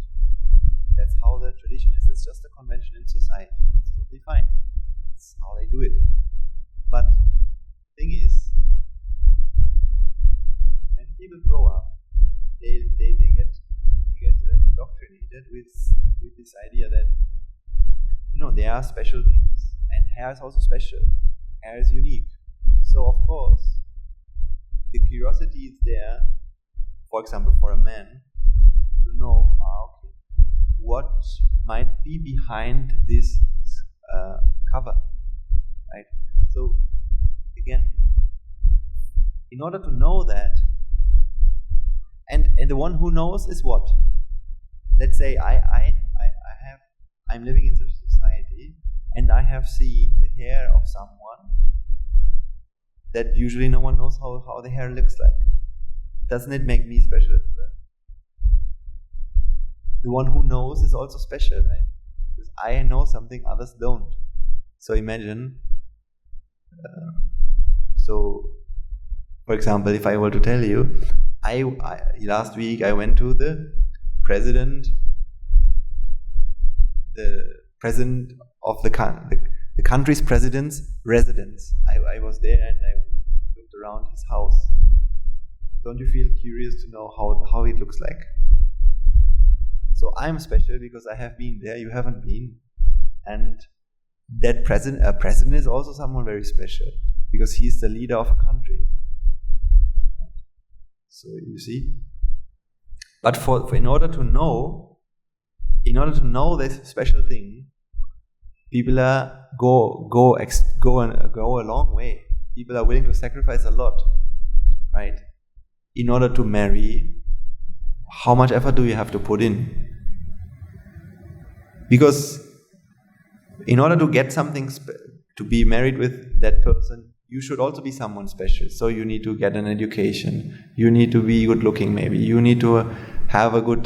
Speaker 1: That's how the tradition is. It's just a convention in society. It's with this idea that, there are special things, and hair is also special. Hair is unique. So of course, the curiosity is there, for example, for a man to know, what might be behind this cover, right? So again, in order to know that, and the one who knows is what? Let's say I'm living in such a society, and I have seen the hair of someone that usually no one knows how the hair looks like. Doesn't it make me special? The one who knows is also special, right? Because I know something others don't. So imagine, for example, if I were to tell you, last week I went to the president of the country's president's residence. I was there and I looked around his house. Don't you feel curious to know how it looks like? So I'm special because I have been there, you haven't been. And that president is also someone very special because he's the leader of a country. So you see? But in order to know this special thing, people go a long way. People are willing to sacrifice a lot, right? In order to marry, how much effort do you have to put in? Because in order to get something to be married with that person, you should also be someone special. So you need to get an education. You need to be good looking maybe. You need to have a good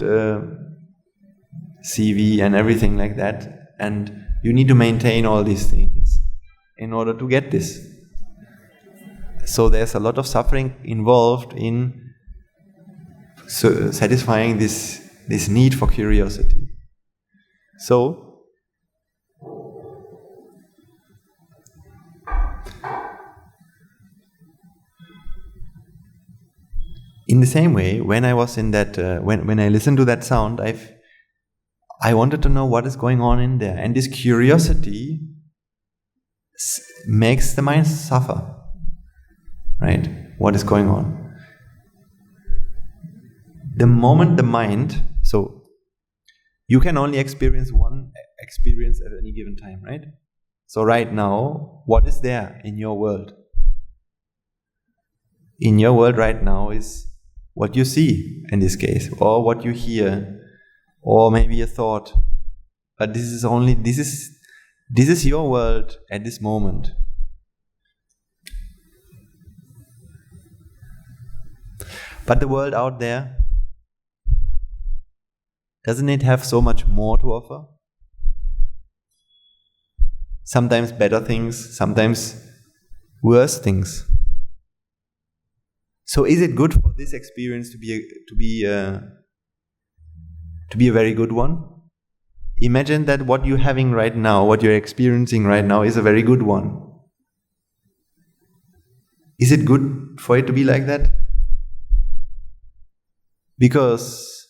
Speaker 1: CV and everything like that. And you need to maintain all these things in order to get this. So there's a lot of suffering involved in satisfying this need for curiosity. So, in the same way, when I was in that, when I listened to that sound, I wanted to know what is going on in there, and this curiosity makes the mind suffer, right? What is going on? The moment the mind, so you can only experience one experience at any given time, right? So right now, what is there in your world? In your world right now is what you see in this case, or what you hear, or maybe a thought. But this is your world at this moment. But the world out there, doesn't it have so much more to offer? Sometimes better things, sometimes worse things. So is it good for this experience to be a very good one? Imagine that what you're having right now, what you're experiencing right now, is a very good one. Is it good for it to be like that? Because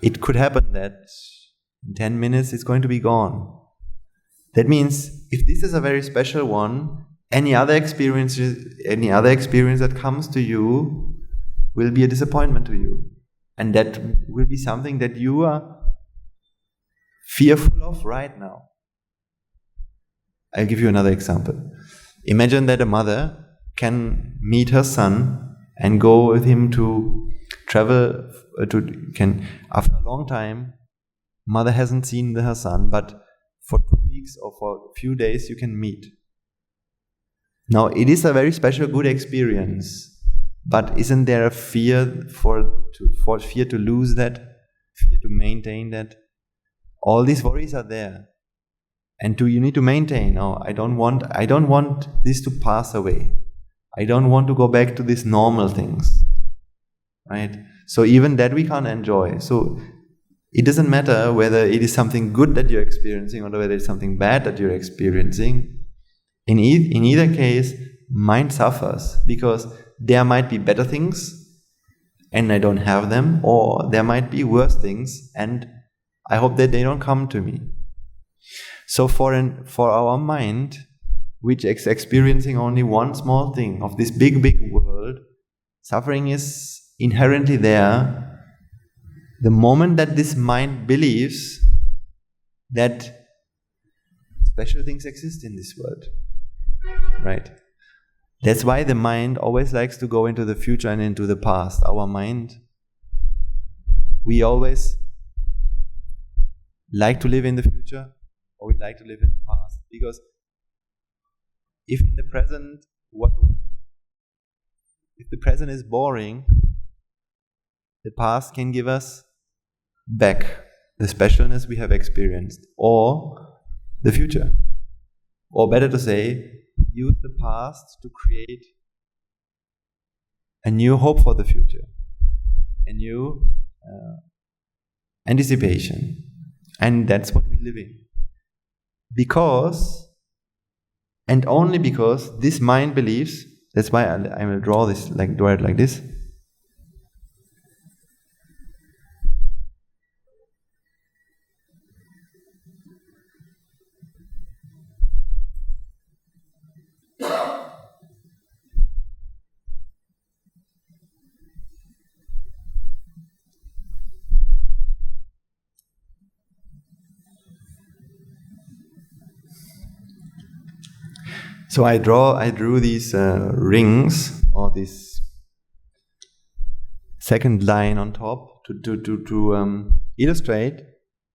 Speaker 1: it could happen that in 10 minutes it's going to be gone. That means if this is a very special one, any other experience that comes to you will be a disappointment to you. And that will be something that you are fearful of right now. I'll give you another example. Imagine that a mother can meet her son and go with him to travel after a long time. Mother hasn't seen her son, but for 2 weeks or for a few days you can meet. Now it is a very special, good experience, but isn't there a fear fear to lose that, fear to maintain that? All these worries are there, and you need to maintain. Oh, I don't want this to pass away. I don't want to go back to these normal things, right? So even that we can't enjoy. So it doesn't matter whether it is something good that you're experiencing or whether it's something bad that you're experiencing. In either case, mind suffers because there might be better things and I don't have them, or there might be worse things and I hope that they don't come to me. So for our mind, which is experiencing only one small thing of this big world, suffering is inherently there. The moment that this mind believes that special things exist in this world, right? That's why the mind always likes to go into the future and into the past. Our mind, we always like to live in the future, or we like to live in the past. Because if in the present, if the present is boring, the past can give us back the specialness we have experienced, or the future. Or better to say, use the past to create a new hope for the future, a new anticipation. And that's what we live in. Because, and only because, this mind believes, that's why I will draw it like this. So I drew these rings, or this second line on top to illustrate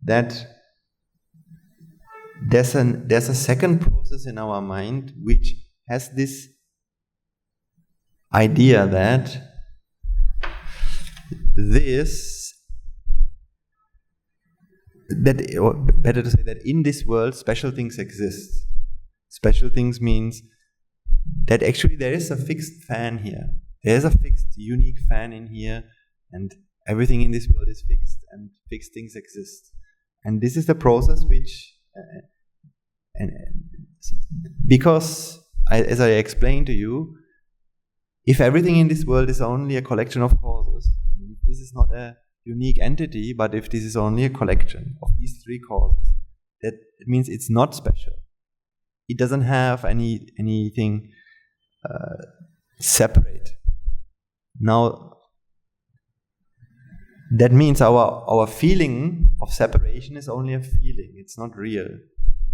Speaker 1: that there's a second process in our mind which has this idea that or better to say that in this world special things exist. Special things means that actually there is a fixed fan here. There is a fixed, unique fan in here, and everything in this world is fixed, and fixed things exist. And this is the process which, because, as I explained to you, if everything in this world is only a collection of causes, this is not a unique entity, but if this is only a collection of these three causes, that means it's not special. It doesn't have anything separate. Now, that means our feeling of separation is only a feeling. It's not real.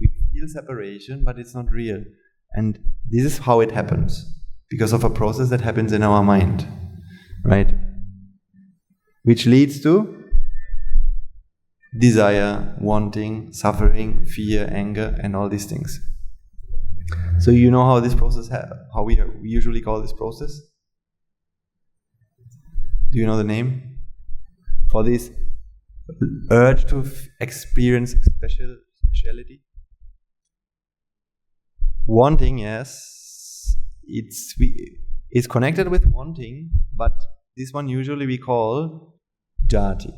Speaker 1: We feel separation, but it's not real. And this is how it happens, because of a process that happens in our mind, right? Which leads to desire, wanting, suffering, fear, anger, and all these things. So you know how this process, how we usually call this process? Do you know the name? For this urge to experience speciality? Wanting, yes, it's connected with wanting, but this one usually we call jati.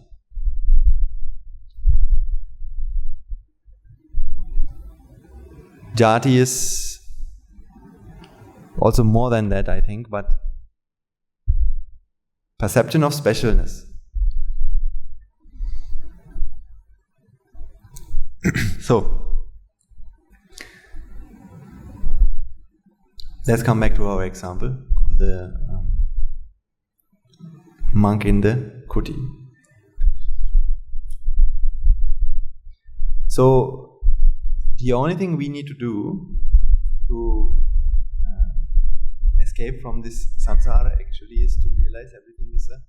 Speaker 1: Jati is also more than that, I think, but perception of specialness. So, let's come back to our example of the monk in the kuti. So, the only thing we need to do to escape from this samsara actually is to realize everything is a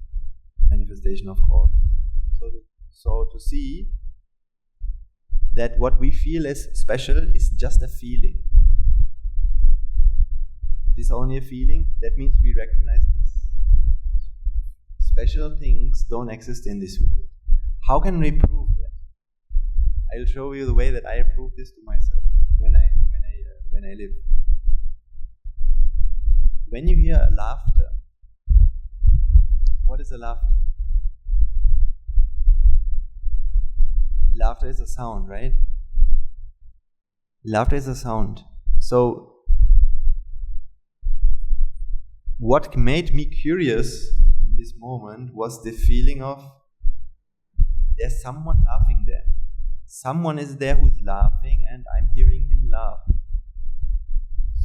Speaker 1: manifestation of cause. So to see that what we feel as special is just a feeling. It is only a feeling. That means we recognize this. Special things don't exist in this world. How can we prove that? I'll show you the way that I prove this to myself when I live. When you hear laughter, what is a laughter? Laughter is a sound, right? Laughter is a sound. So, what made me curious in this moment was the feeling of there's someone laughing there. Someone is there who's laughing and I'm hearing him laugh.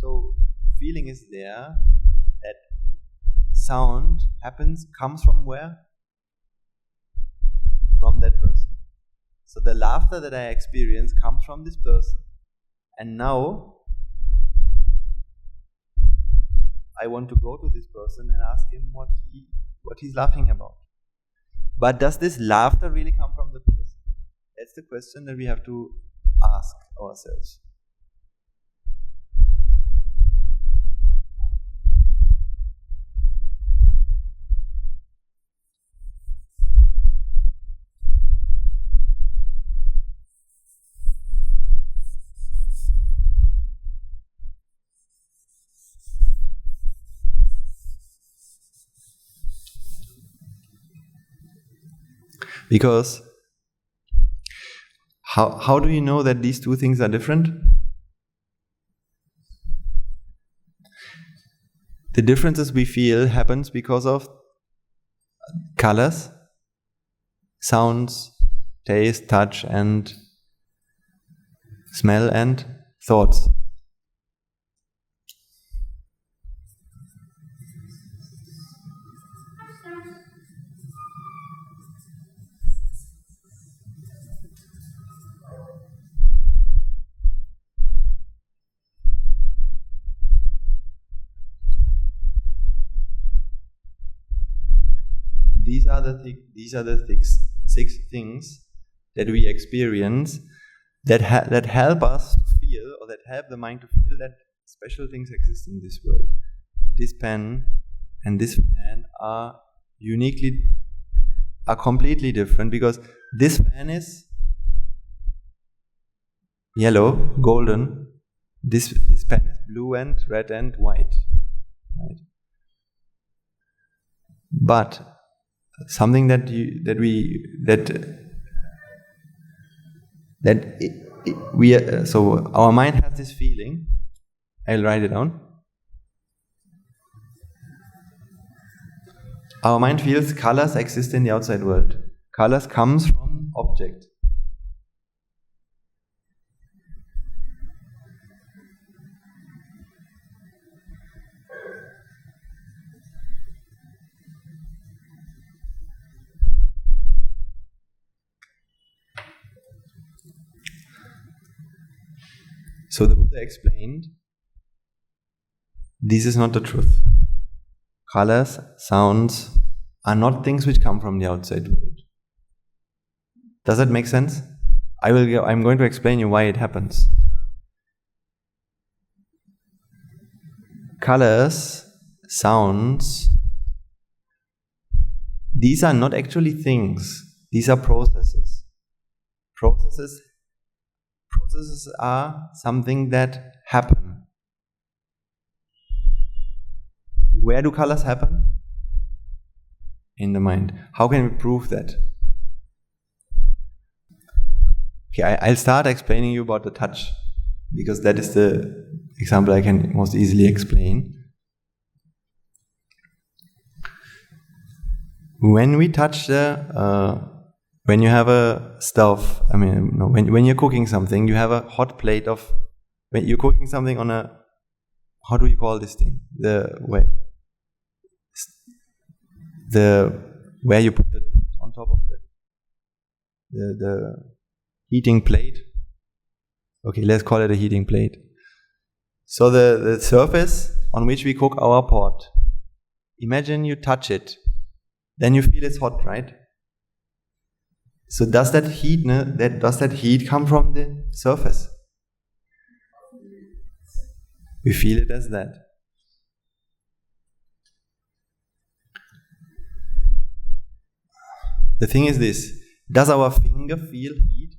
Speaker 1: So feeling is there that sound comes from where? From that person. So the laughter that I experience comes from this person. And now I want to go to this person and ask him what he's laughing about. But does this laughter really come from the person? That's the question that we have to ask ourselves. Because how do you know that these two things are different? The differences we feel happens because of colors, sounds, taste, touch and smell and thoughts. These are the six things that we experience that help us to feel, or that help the mind to feel that special things exist in this world. This pen and this fan are completely different, because this fan is yellow, golden. This pen is blue and red and white. Right? But something so our mind has this feeling. I'll write it down. Our mind feels colors exist in the outside world. Colors comes from object. So the Buddha explained, this is not the truth. Colors, sounds are not things which come from the outside world. Does that make sense? I'm going to explain you why it happens. Colors, sounds, these are not actually things. These are processes. Processes are something that happen. Where do colors happen? In the mind. How can we prove that? Okay, I'll start explaining you about the touch, because that is the example I can most easily explain. When we touch when you have a stove, when you're cooking something, you have a hot plate when you're cooking something on how do you call this thing? Where you put it on top of it. The heating plate. Okay, let's call it a heating plate. So the surface on which we cook our pot, imagine you touch it, then you feel it's hot, right? So does that heat come from the surface? We feel it as that. The thing is this, does our finger feel heat?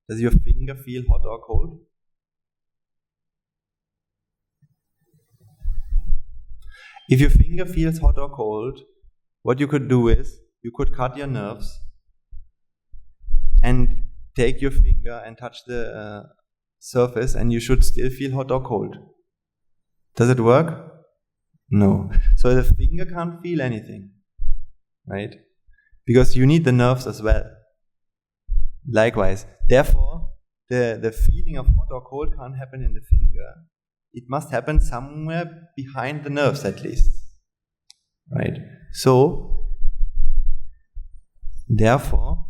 Speaker 1: Does your finger feel hot or cold? If your finger feels hot or cold, what you could do is, you could cut your nerves and take your finger and touch the surface, and you should still feel hot or cold. Does it work? No. So the finger can't feel anything, right? Because you need the nerves as well. Likewise. Therefore, the feeling of hot or cold can't happen in the finger. It must happen somewhere behind the nerves at least. Right? So, therefore,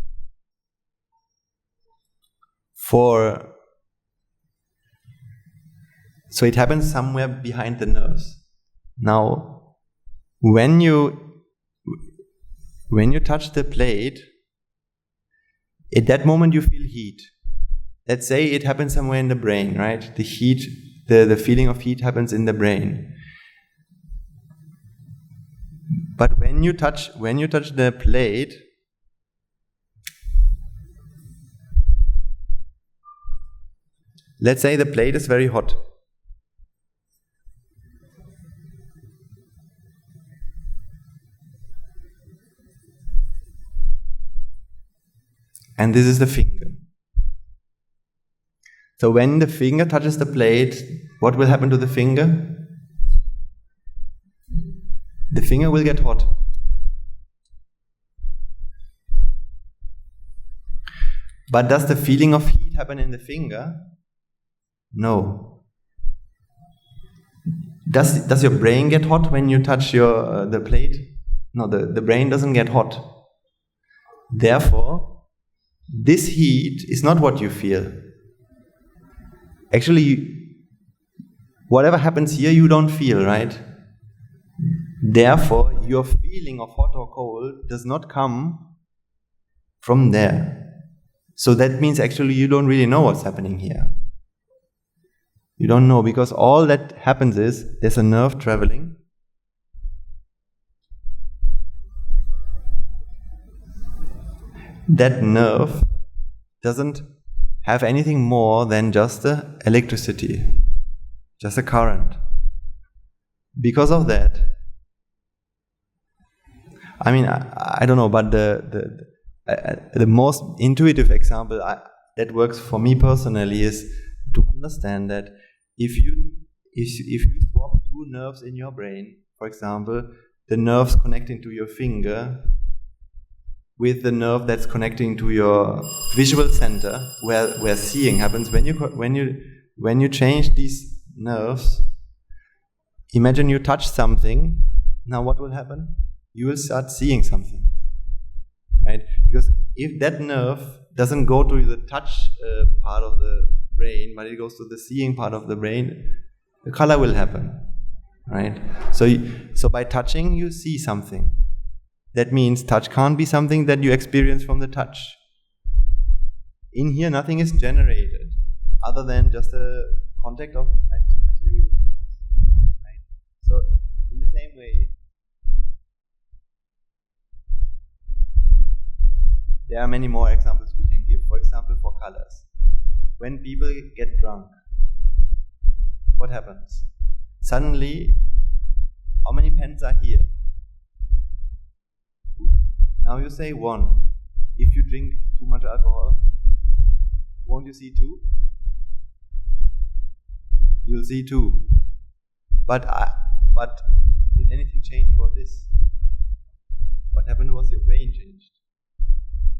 Speaker 1: so it happens somewhere behind the nerves. Now, when you touch the plate, at that moment you feel heat. Let's say it happens somewhere in the brain, right? The heat, the feeling of heat happens in the brain. But when you touch the plate, let's say the plate is very hot. And this is the finger. So when the finger touches the plate, what will happen to the finger? The finger will get hot. But does the feeling of heat happen in the finger? No. Does your brain get hot when you touch the plate? No, the brain doesn't get hot. Therefore, this heat is not what you feel. Actually, whatever happens here, you don't feel, right? Therefore, your feeling of hot or cold does not come from there. So that means actually you don't really know what's happening here. You don't know, because all that happens is there's a nerve traveling. That nerve doesn't have anything more than just the electricity, just a current. Because of that, I mean, I don't know, but the most intuitive example that works for me personally is to understand that if you swap two nerves in your brain, for example, the nerves connecting to your finger with the nerve that's connecting to your visual center, where seeing happens, when you change these nerves, imagine you touch something. Now what will happen? You will start seeing something, right? Because if that nerve doesn't go to the touch part of the brain, but it goes to the seeing part of the brain, the color will happen, right? So by touching, you see something. That means touch can't be something that you experience from the touch. In here, nothing is generated other than just a contact of material. Right? So, in the same way, there are many more examples we can give. For example, for colors. When people get drunk, what happens? Suddenly, how many pens are here? Now you say one. If you drink too much alcohol, won't you see two? You'll see two. But did anything change about this? What happened was your brain changed.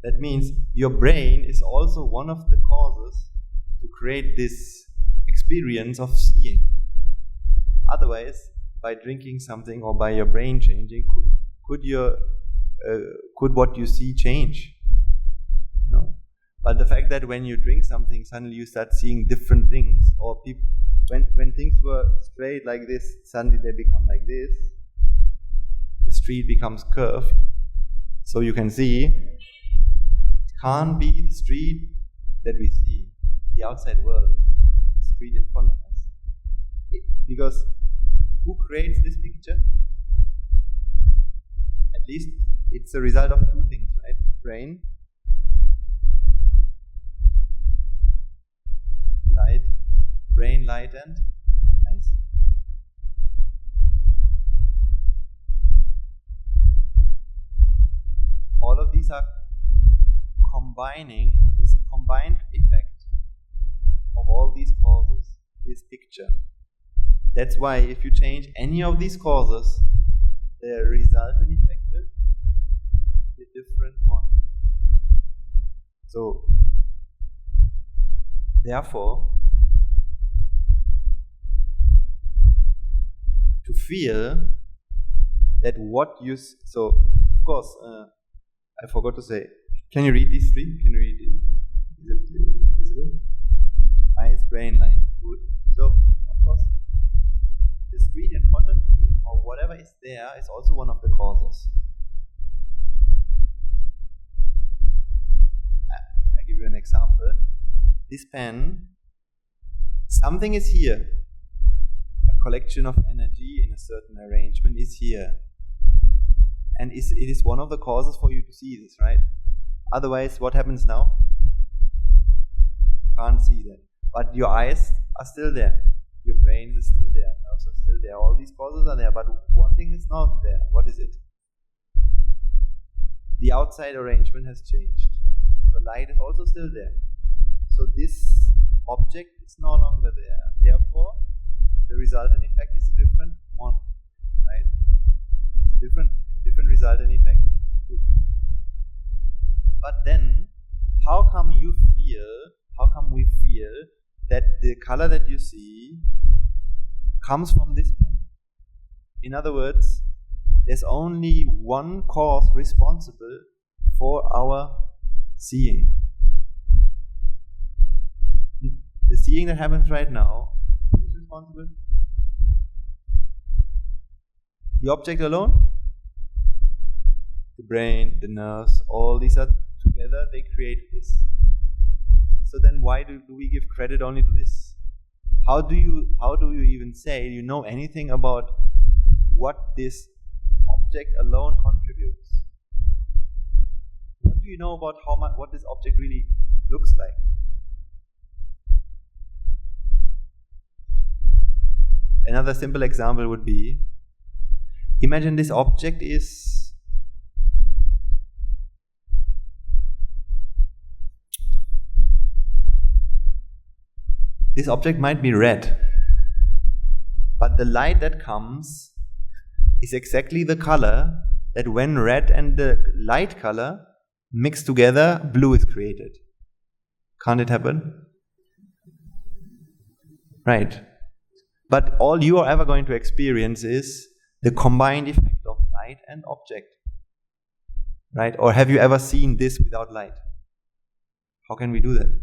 Speaker 1: That means your brain is also one of the causes to create this experience of seeing. Otherwise, by drinking something or by your brain changing, could what you see change? No. But the fact that when you drink something, suddenly you start seeing different things, or when things were straight like this, suddenly they become like this. The street becomes curved, so you can see it can't be the street that we see, the outside world, the street in front of us. Because who creates this picture? At least it's a result of two things, right? Brain, light and eyes. All of these are combining, this combined effect of all these causes, this picture. That's why if you change any of these causes, the resultant effect will be a different one. So, therefore, to feel that what you... So, of course, I forgot to say, can you read these three? Can you read it? Is it visible? Eyes, brain, light. Good. So, of course, the street in front of you, or whatever is there, is also one of the causes. I'll give you an example. This pen, something is here. A collection of energy in a certain arrangement is here. And it is one of the causes for you to see this, right? Otherwise, what happens now? You can't see that. But your eyes are still there. Your brain is still there. Nerves are still there. All these causes are there. But one thing is not there. What is it? The outside arrangement has changed. So light is also still there. So this object is no longer there. Therefore, the resultant effect is a different one. Right? It's a different resultant effect. Good. But then, how come we feel that the color that you see comes from this pen? In other words, there's only one cause responsible for our seeing. The seeing that happens right now, who's responsible? The object alone? The brain, the nerves, all these are together, they create this. So then why do we give credit only to this? How do you even say you know anything about what this object alone contributes? What do you know about what this object really looks like? Another simple example would be, imagine this object is this object might be red, but the light that comes is exactly the color that when red and the light color mix together, blue is created. Can't it happen? Right. But all you are ever going to experience is the combined effect of light and object. Right? Or have you ever seen this without light? How can we do that?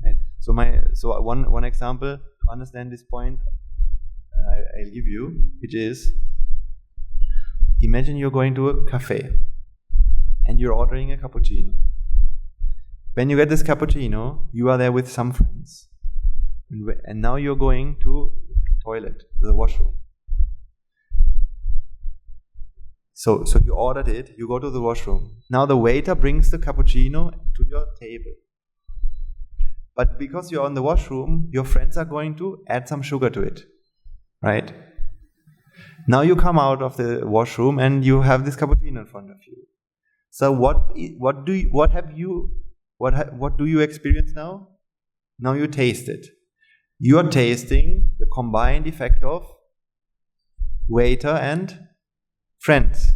Speaker 1: Right? So one example to understand this point I'll give you, which is, imagine you're going to a cafe and you're ordering a cappuccino. When you get this cappuccino, you are there with some friends. And now you're going to the toilet, to the washroom. So you ordered it, you go to the washroom. Now the waiter brings the cappuccino to your table. But because you're on the washroom, your friends are going to add some sugar to it. Right? Now you come out of the washroom and you have this cappuccino in front of you. So what do you experience now? Now you taste it. You are tasting the combined effect of waiter and friends.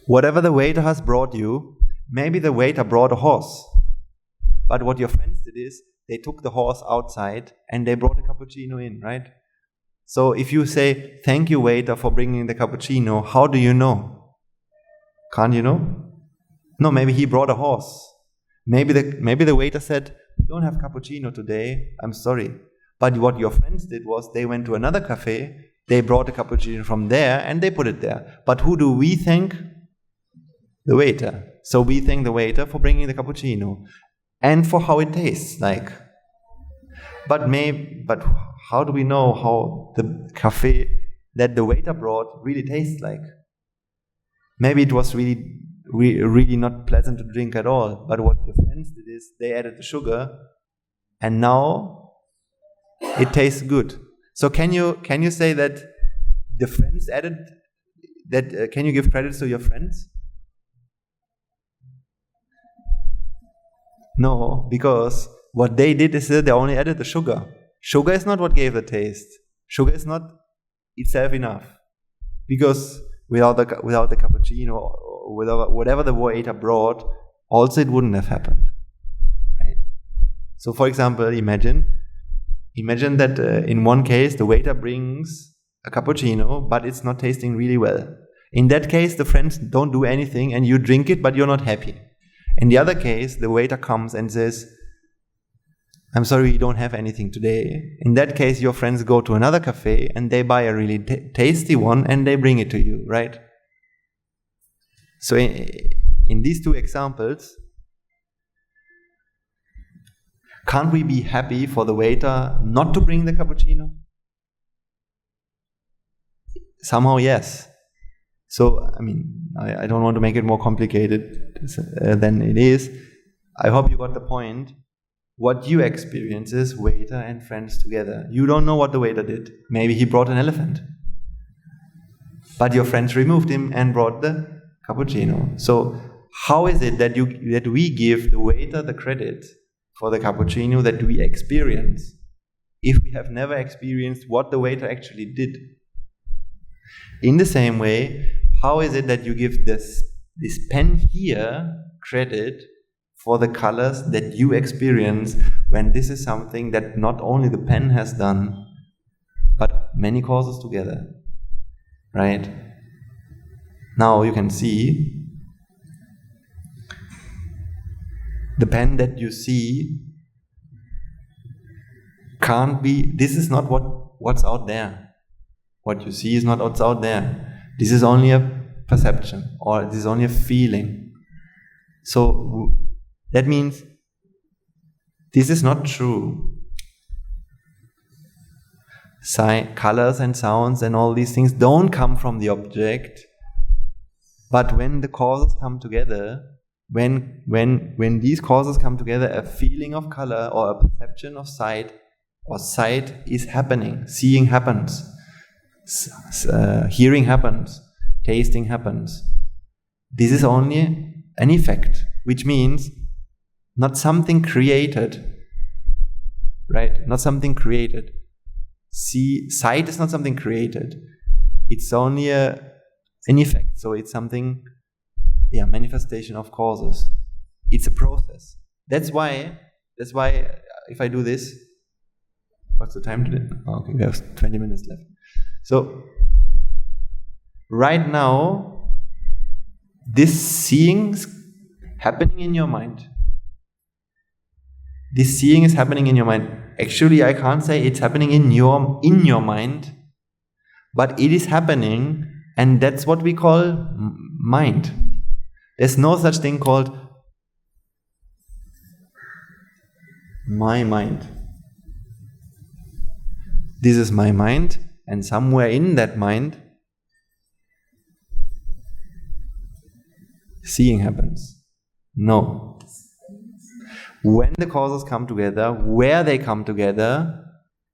Speaker 1: Whatever the waiter has brought you, maybe the waiter brought a horse. But what your friends did is, they took the horse outside and they brought a cappuccino in, right? So if you say, thank you waiter for bringing the cappuccino, how do you know? Can't you know? No, maybe he brought a horse. Maybe the waiter said, we don't have cappuccino today, I'm sorry. But what your friends did was, they went to another cafe, they brought a cappuccino from there and they put it there. But who do we thank? The waiter. So we thank the waiter for bringing the cappuccino and for how it tastes like. But how do we know how the cafe that the waiter brought really tastes like? Maybe it was really not pleasant to drink at all. But what the friends did is, they added the sugar and now it tastes good. So can you say that the friends added that? Can you give credit to your friends? No, because what they did is that they only added the sugar. Sugar is not what gave the taste. Sugar is not itself enough. Because without the cappuccino, or without whatever the waiter brought, also it wouldn't have happened. Right? So for example, imagine that in one case the waiter brings a cappuccino, but it's not tasting really well. In that case, the friends don't do anything and you drink it, but you're not happy. In the other case, the waiter comes and says, I'm sorry, you don't have anything today. In that case, your friends go to another cafe and they buy a really tasty one and they bring it to you, right? So in these two examples, can't we be happy for the waiter not to bring the cappuccino? Somehow, yes. So, I don't want to make it more complicated than it is. I hope you got the point. What you experience is waiter and friends together. You don't know what the waiter did. Maybe he brought an elephant. But your friends removed him and brought the cappuccino. So, how is it that we give the waiter the credit for the cappuccino that we experience if we have never experienced what the waiter actually did? In the same way, how is it that you give this pen here credit for the colors that you experience when this is something that not only the pen has done, but many causes together, right? Now you can see the pen that you see can't be, this is not what's out there. What you see is not what's out there. This is only a perception, or this is only a feeling. So that means this is not true. Colors and sounds and all these things don't come from the object, but when the causes come together, when these causes come together, a feeling of color or a perception of sight or sight is happening. Seeing happens. Hearing happens, tasting happens. This is only an effect, which means not something created, right? Not something created. Sight is not something created. It's only an effect. So it's something, manifestation of causes. It's a process. That's why if I do this, what's the time today? Okay, we have 20 minutes left. So, right now, this seeing is happening in your mind. This seeing is happening in your mind. Actually, I can't say it's happening in your mind, but it is happening, and that's what we call mind. There's no such thing called my mind. This is my mind. And somewhere in that mind, seeing happens. No. When the causes come together, where they come together,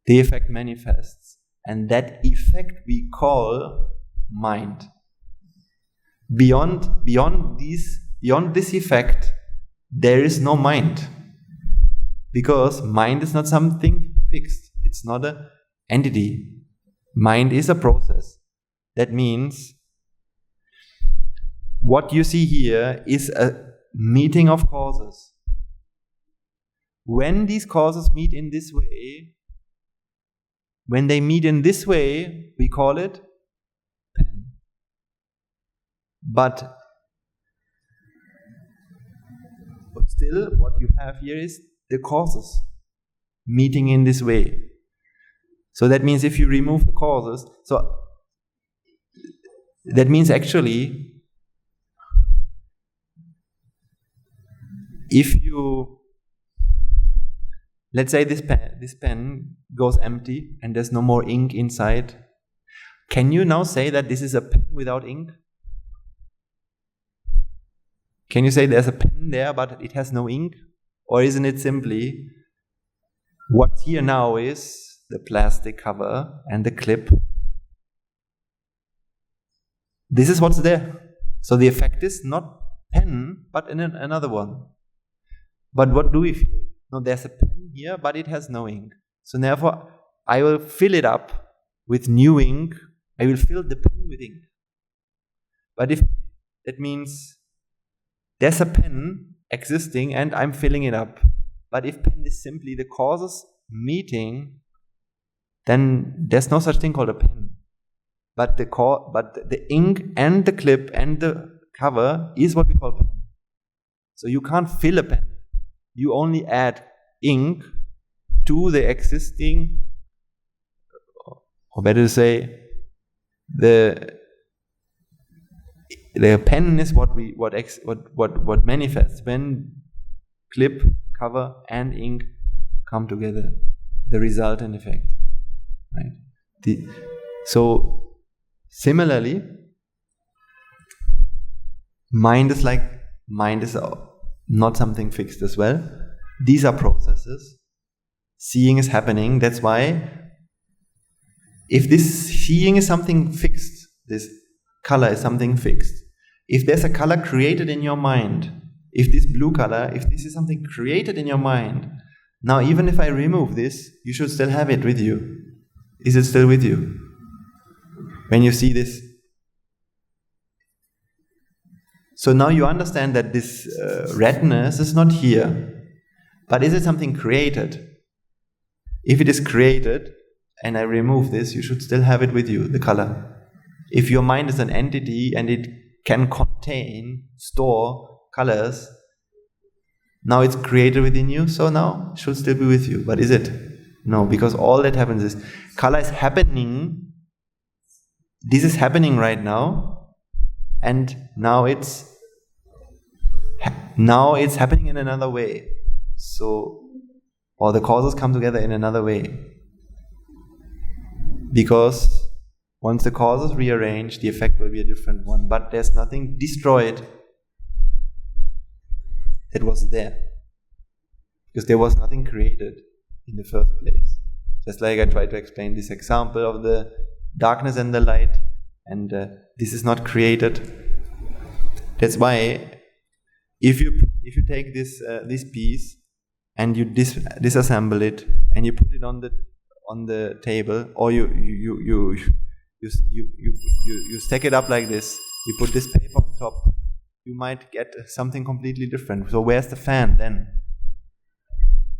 Speaker 1: the effect manifests. And that effect we call mind. Beyond this effect, there is no mind. Because mind is not something fixed. It's not an entity. Mind is a process. That means what you see here is a meeting of causes. When these causes meet in this way, we call it pen. But still, what you have here is the causes meeting in this way. So that means if you remove the causes, so that means actually, if you, let's say this pen goes empty and there's no more ink inside, can you now say that this is a pen without ink? Can you say there's a pen there but it has no ink? Or isn't it simply, what's here now is the plastic cover and the clip. This is what's there. So the effect is not pen, but in another one. But what do we feel? No, there's a pen here, but it has no ink. So therefore, I will fill it up with new ink. I will fill the pen with ink. But if that means there's a pen existing and I'm filling it up. But if pen is simply the causes meeting, then there's no such thing called a pen. But the ink and the clip and the cover is what we call pen. So you can't fill a pen. You only add ink to the existing, or better to say, the pen is what manifests when clip, cover, and ink come together. The resultant effect, right? So similarly, mind is not something fixed as well. These are processes. Seeing is happening. That's why if this seeing is something fixed, this color is something fixed. If there's a color created in your mind, if this blue color, if this is something created in your mind, now even if I remove this, you should still have it with you. Is it still with you? When you see this. So now you understand that this redness is not here. But is it something created? If it is created, and I remove this, you should still have it with you, the color. If your mind is an entity and it can contain, store colors, now it's created within you, so now it should still be with you. But is it? No, because all that happens is, color is happening, this is happening right now, and now it's happening in another way. So, or the causes come together in another way. Because once the causes rearrange, the effect will be a different one. But there's nothing destroyed that was there. Because there was nothing created in the first place. Just like I tried to explain this example of the darkness and the light, and this is not created. That's why if you take this piece and you disassemble it and you put it on the table, or you stack it up like this, you put this paper on top, you might get something completely different. So where's the fan then?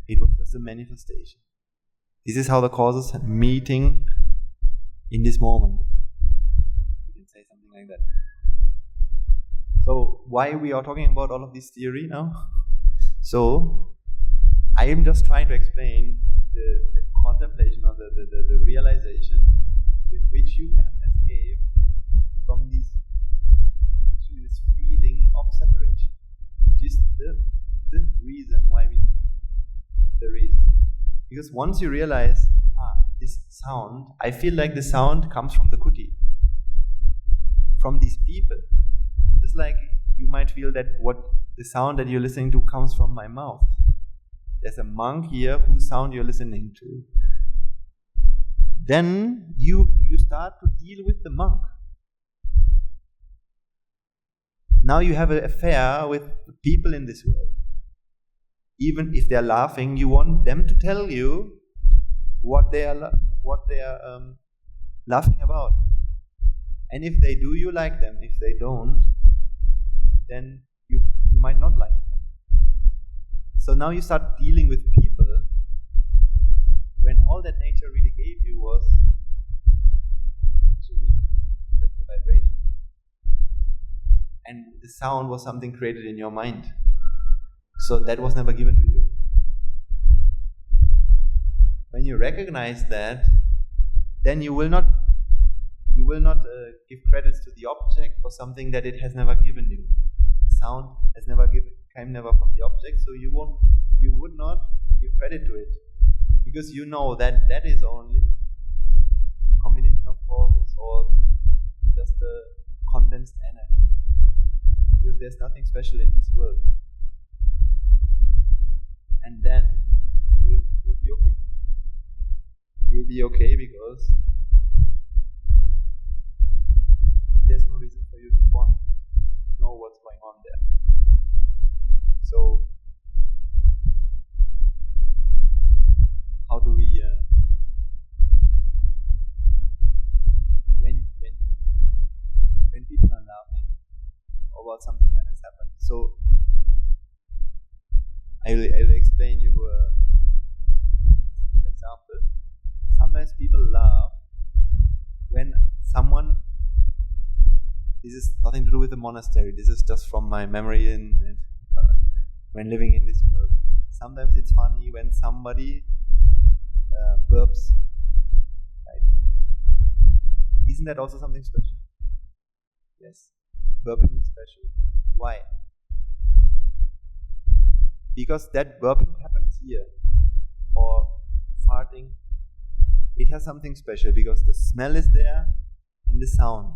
Speaker 1: It was just a manifestation. This is how the causes meeting in this moment. You can say something like that. So why we are talking about all of this theory now? So I am just trying to explain the contemplation or the realization with which you can escape from this feeling of separation, which is the reason why we the reason. Because once you realize, this sound, I feel like the sound comes from the kuti, from these people. Just like you might feel that what the sound that you're listening to comes from my mouth. There's a monk here whose sound you're listening to. Then you start to deal with the monk. Now you have an affair with the people in this world. Even if they're laughing, you want them to tell you what they are laughing about. And if they do, you like them. If they don't, then you might not like them. So now you start dealing with people when all that nature really gave you was actually just a vibration. And the sound was something created in your mind. So that was never given to you. When you recognize that, then you will not give credits to the object for something that it has never given you. The sound came never from the object, so you would not give credit to it, because you know that is only a combination of forces or just a condensed energy. Because there's nothing special in this world. And then you'll be okay. You'll be okay because there's no reason for you to want to know what's going on there. So
Speaker 2: people are laughing about something that has happened. So I will explain you an example. Sometimes people laugh when someone, this is nothing to do with the monastery, this is just from my memory when living in this world. Sometimes it's funny when somebody burps, right? Isn't that also something special? Yes, burping is special. Why? Because that burping happens here, or farting, it has something special because the smell is there and the sound.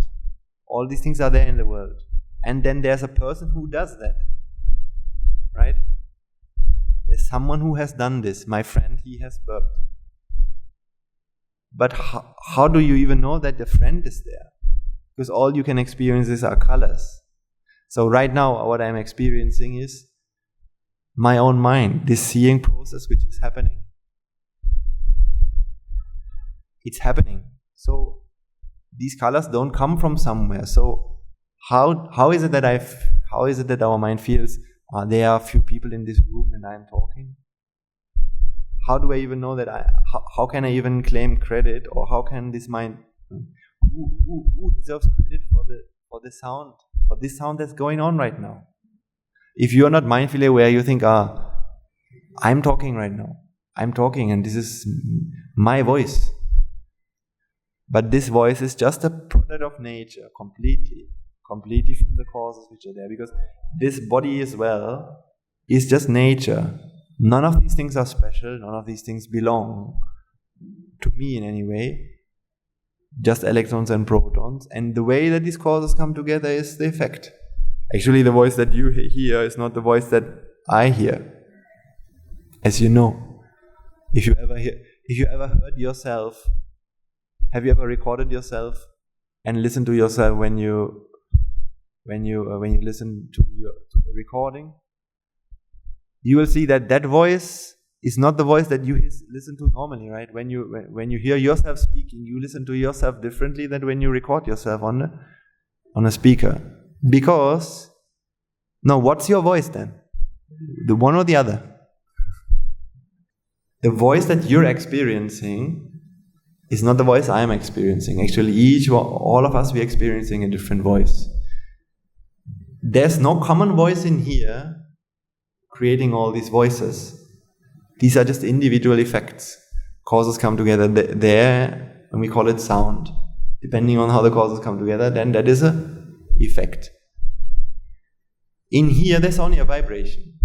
Speaker 2: All these things are there in the world. And then there's a person who does that, right? There's someone who has done this. My friend, he has burped. But how do you even know that the friend is there? Because all you can experience are colors. So right now, what I'm experiencing is my own mind, this seeing process which is happening. It's happening. So these colors don't come from somewhere. So how is it that our mind feels there are a few people in this room and I'm talking? How do I even know that how can I even claim credit, or how can this mind, who deserves credit for the sound, for this sound that's going on right now? If you are not mindfully aware, you think, I'm talking right now. I'm talking and this is my voice. But this voice is just a product of nature, completely from the causes which are there. Because this body as well is just nature. None of these things are special, none of these things belong to me in any way. Just electrons and protons. And the way that these causes come together is the effect. Actually, the voice that you hear is not the voice that I hear. As you know, if you ever heard yourself, have you ever recorded yourself and listened to yourself when you listen to the recording? You will see that voice is not the voice that you listen to normally, right? When you hear yourself speaking, you listen to yourself differently than when you record yourself on a speaker. Because, now what's your voice then? The one or the other? The voice that you're experiencing is not the voice I'm experiencing. Actually, all of us, we're experiencing a different voice. There's no common voice in here creating all these voices. These are just individual effects. Causes come together there, and we call it sound. Depending on how the causes come together, then that is an effect. In here, there's only a vibration,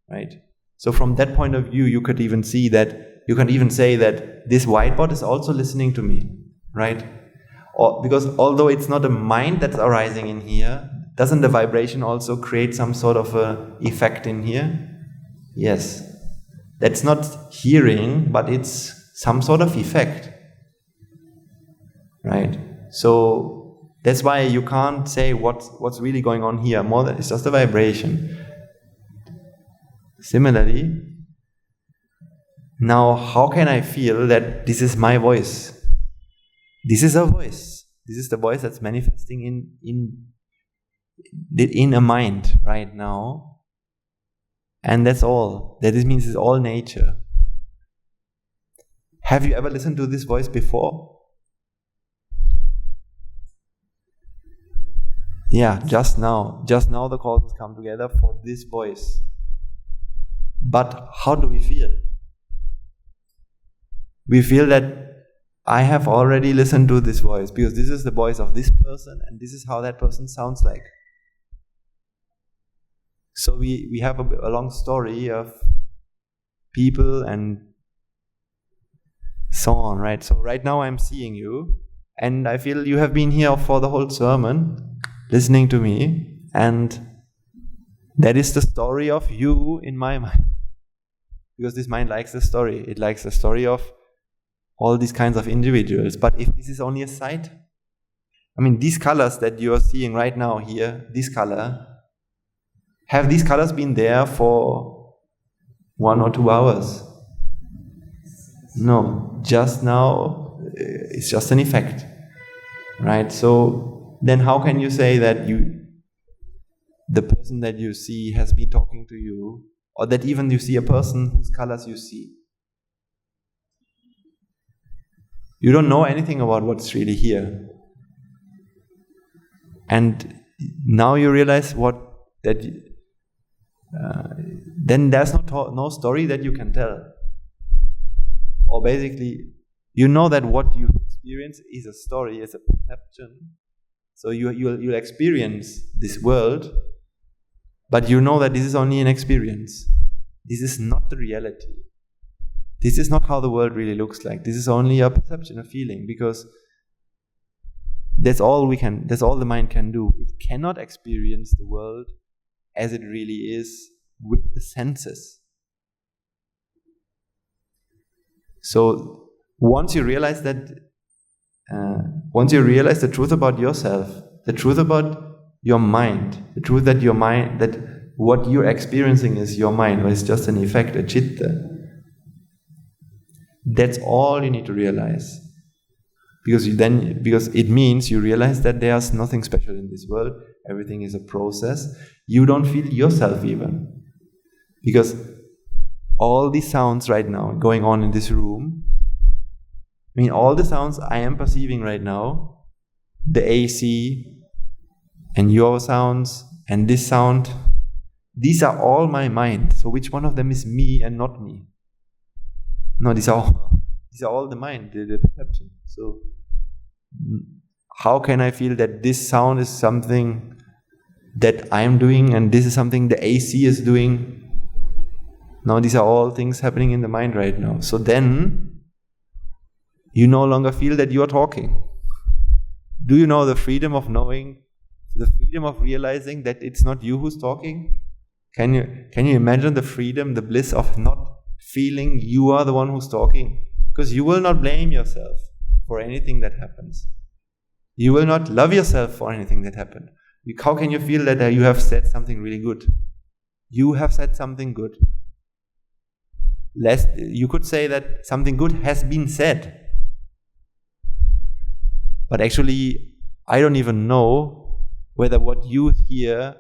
Speaker 2: right? So from that point of view, you could even say that this whiteboard is also listening to me, right? Because although it's not a mind that's arising in here, doesn't the vibration also create some sort of a effect in here? Yes. That's not hearing, but it's some sort of effect, right? So that's why you can't say what's really going on here. More than it's just a vibration. Similarly, now how can I feel that this is my voice? This is a voice. This is the voice that's manifesting in a mind right now. And that's all. That means it's all nature. Have you ever listened to this voice before? Yeah, just now. Just now the causes come together for this voice. But how do we feel? We feel that I have already listened to this voice because this is the voice of this person and this is how that person sounds like. So we have a long story of people and so on, right? So right now I'm seeing you and I feel you have been here for the whole sermon, listening to me, and that is the story of you in my mind. Because this mind likes the story. It likes the story of all these kinds of individuals. But if this is only a sight, I mean, these colors that you are seeing right now here, this color, have these colors been there for 1 or 2 hours? No, just now, it's just an effect, right? So then how can you say that the person that you see has been talking to you, or that even you see a person whose colors you see? You don't know anything about what's really here. And now you realize then there's no story that you can tell. Or basically, you know that what you experience is a story, is a perception. So you'll experience this world, but you know that this is only an experience. This is not the reality. This is not how the world really looks like. This is only a perception, a feeling, because that's all the mind can do. It cannot experience the world as it really is with the senses. So once you realize the truth about yourself, the truth about your mind, the truth that what you're experiencing is your mind, or it's just an effect, a chitta. That's all you need to realize. Because it means you realize that there's nothing special in this world, everything is a process. You don't feel yourself even. Because all these sounds right now going on in this room, all the sounds I am perceiving right now, the AC and your sounds and this sound, these are all my mind. So which one of them is me and not me? No, these are all the mind, the perception. So how can I feel that this sound is something that I am doing and this is something the AC is doing? No, these are all things happening in the mind right now. So then you no longer feel that you are talking. Do you know the freedom of knowing, the freedom of realizing that it's not you who's talking? Can you imagine the freedom, the bliss of not feeling you are the one who's talking? Because you will not blame yourself for anything that happens. You will not love yourself for anything that happened. How can you feel that you have said something really good? You have said something good. You could say that something good has been said. But actually, I don't even know whether what you hear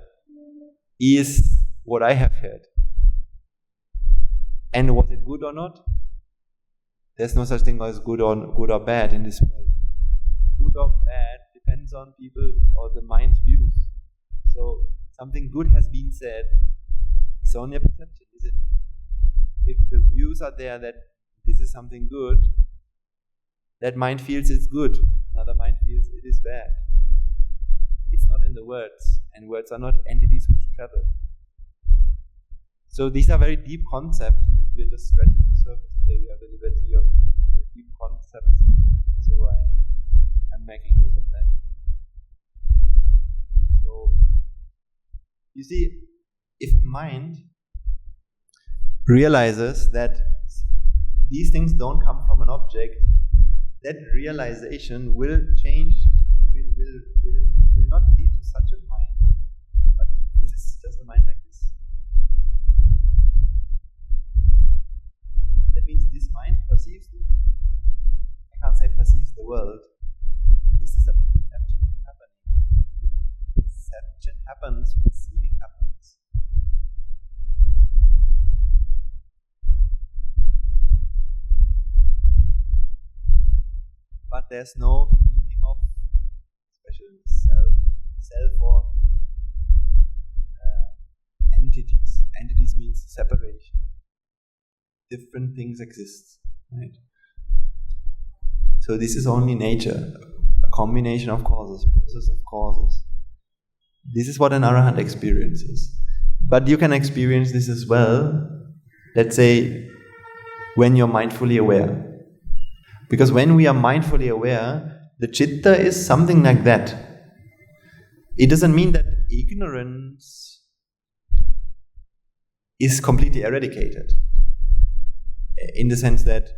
Speaker 2: is what I have heard. And was it good or not? There's no such thing as good or bad in this world. Good or bad depends on people or the mind's views. So something good has been said. It's only a perception, isn't it? If the views are there that this is something good, that mind feels it's good. Another mind feels it is bad. It's not in the words, and words are not entities which travel. So these are very deep concepts. We're just scratching the surface today. We have the liberty of deep concepts. So I'm making use of that. So you see, if a mind realizes that these things don't come from an object, that realization will change, will not lead to such a mind, but it is just a mind like this. That means this mind perceives I can't say perceives the world. This is a perception happening. Perception happens, perceiving happens. But there's no feeling of special self or entities. Entities means separation. Different things exist, right? So this is only nature, a combination of causes, process of causes. This is what an arahant experiences. But you can experience this as well, let's say, when you're mindfully aware. Because when we are mindfully aware, the chitta is something like that. It doesn't mean that ignorance is completely eradicated. In the sense that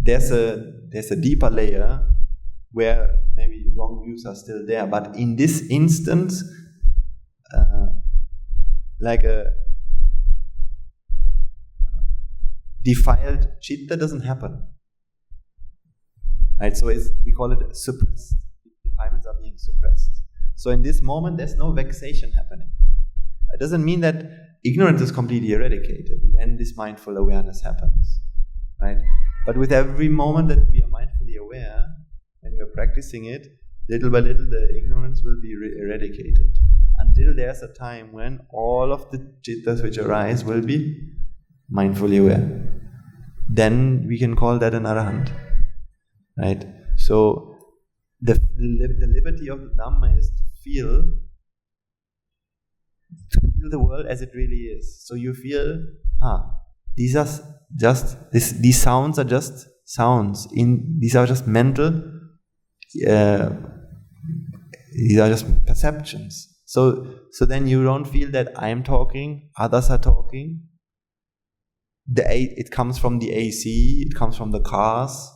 Speaker 2: there's a deeper layer where maybe wrong views are still there. But in this instance, like a defiled chitta doesn't happen. right? So we call it suppressed. Defilements are being suppressed. So in this moment, there's no vexation happening. It doesn't mean that ignorance is completely eradicated when this mindful awareness happens, right? But with every moment that we are mindfully aware, when we're practicing it, little by little the ignorance will be eradicated. Until there's a time when all of the chittas which arise will be mindfully aware. Then we can call that an arahant, right? So the liberty of the Dhamma is to feel the world as it really is. So you feel, these sounds are just sounds. These are just mental. These are just perceptions. So then you don't feel that I am talking, others are talking. It comes from the AC, it comes from the cars.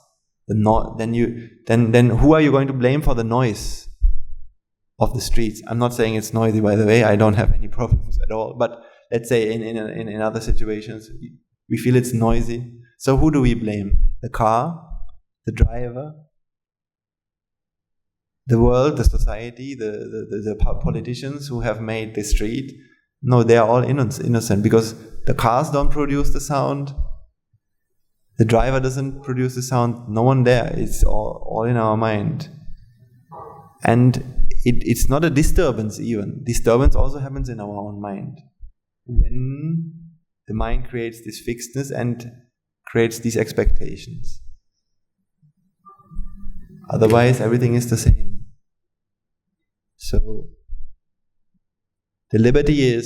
Speaker 2: Then who are you going to blame for the noise of the streets? I'm not saying it's noisy, by the way. I don't have any problems at all. But let's say in other situations, we feel it's noisy. So who do we blame? The car, the driver, the world, the society, the politicians who have made the street? No, they are all innocent because the cars don't produce the sound. The driver doesn't produce the sound. No one there. It's all in our mind. And it's not a disturbance even. Disturbance also happens in our own mind. When the mind creates this fixedness and creates these expectations. Otherwise, everything is the same. So, the liberty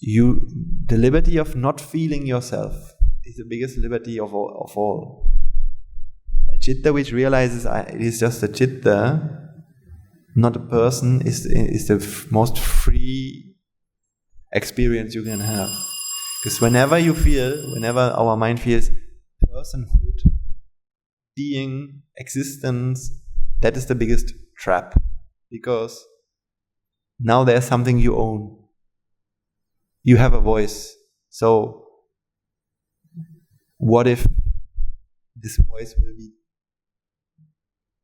Speaker 2: the liberty of not feeling yourself is the biggest liberty of all. A chitta which realizes it is just a chitta, not a person, is the most free experience you can have. Because whenever our mind feels personhood, being, existence, that is the biggest trap. Because now there's something you own. You have a voice. So, what if this voice will be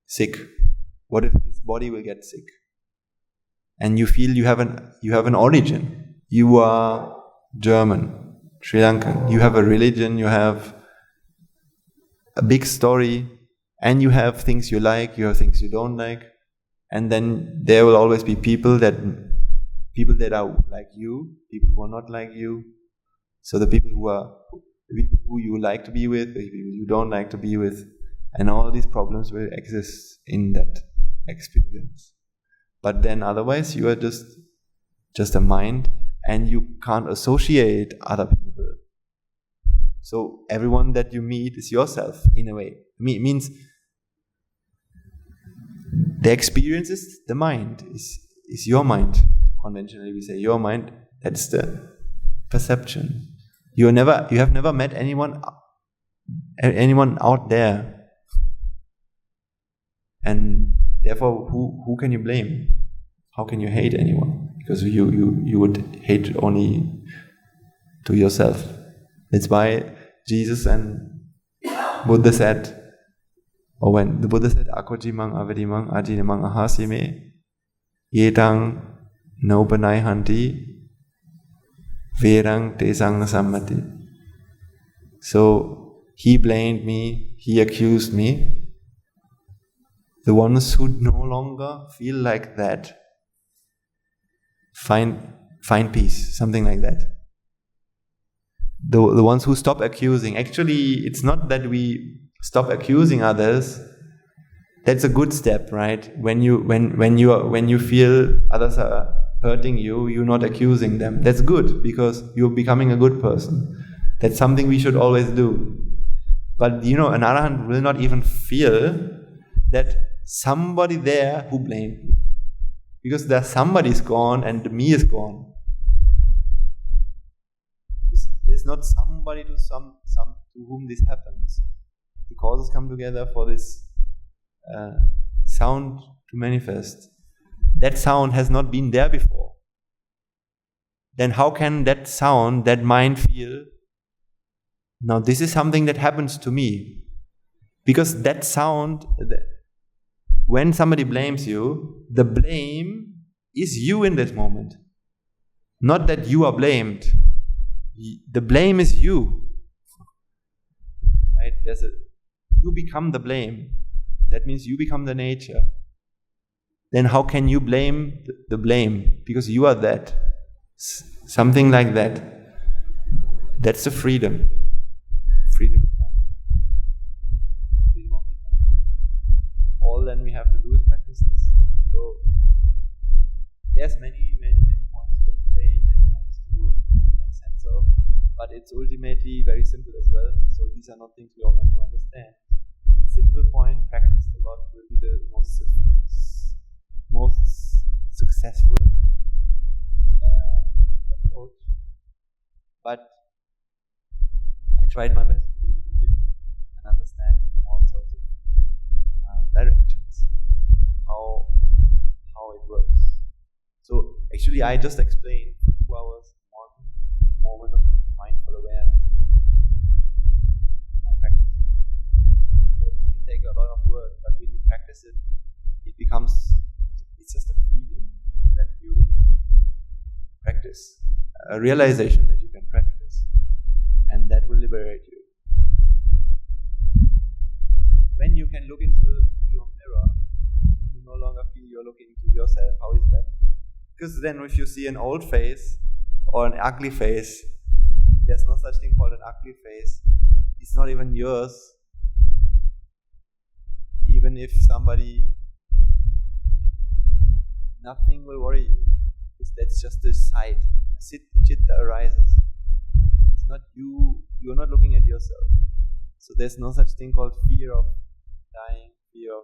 Speaker 2: sick? What if this body will get sick? And you feel you have an origin. You are German, Sri Lankan. You have a religion, you have a big story, and you have things you like, you have things you don't like. And then there will always be people that are like you, people who are not like you. So the people who you like to be with, the people you don't like to be with, and all these problems will exist in that experience. But then otherwise you are just a mind, and you can't associate other people. So everyone that you meet is yourself in a way. It means the experience is the mind, is your mind. Conventionally we say your mind, that's the perception. You have never met anyone out there. And therefore who can you blame? How can you hate anyone? Because you would hate only to yourself. That's why Jesus and Buddha said, or when the Buddha said, Akojimang avadimang ajinamang ahasime yetang naupanai hanti verang tesang nasammati. So he blamed me, he accused me. The ones who no longer feel like that find peace, something like that. The ones who stop accusing. Actually, it's not that we stop accusing others. That's a good step, right? When you feel others are hurting you, you're not accusing them. That's good because you're becoming a good person. That's something we should always do. But an arahant will not even feel that somebody there who blamed me, because that somebody is gone and the me is gone. There's not somebody to whom this happens. The causes come together for this sound to manifest. That sound has not been there before. Then how can that sound, that mind feel, now this is something that happens to me, Because that sound, when somebody blames you, the blame is you in this moment. Not that you are blamed. The blame is you. Right? You become the blame. That means you become the nature. Then how can you blame the blame? Because you are that. Something like that. That's the freedom. Freedom. All then we have to do is practice this. So there's many points to explain, many points to make sense of, but it's ultimately very simple as well. So these are not things we all have to understand. Simple point, practiced a lot, will be the most successful approach. But I tried my best to give and understand from all sorts of directions how it works. So actually I just explained for 2 hours one moment of mindful awareness. My practice. So it can take a lot of work, but when you practice it, it's just a feeling that you practice, a realization that you can practice, and that will liberate you. When you can look into your mirror, you no longer feel you're looking to yourself. How is that? Because then if you see an old face or an ugly face, there's no such thing called an ugly face. It's not even yours. Even if nothing will worry you. Because that's just a sight. A chitta arises. It's not you. You're not looking at yourself. So there's no such thing called fear of dying, fear of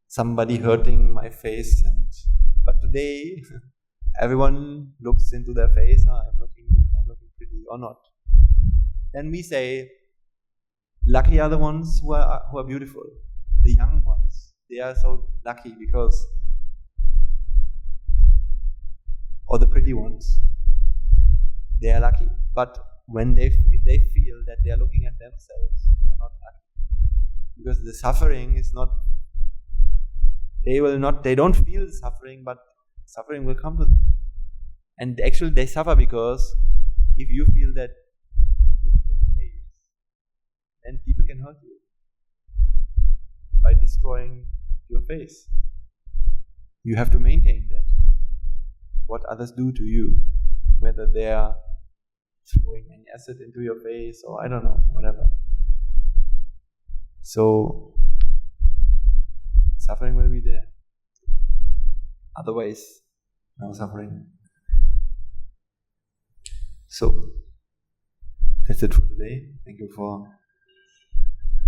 Speaker 2: somebody hurting my face. But today, everyone looks into their face. I'm looking pretty or not. Then we say, lucky are the ones who are beautiful, the young ones. They are so lucky because, or the pretty ones, they are lucky. But if they feel that they are looking at themselves, they are not lucky. Because the suffering is not, they don't feel the suffering, but suffering will come to them. And actually they suffer because if you feel that you have a face, then people can hurt you by destroying your face. You have to maintain that. What others do to you, whether they are throwing any acid into your face or I don't know, whatever. So suffering will be there. Otherwise, no suffering. So that's it for today. Thank you for.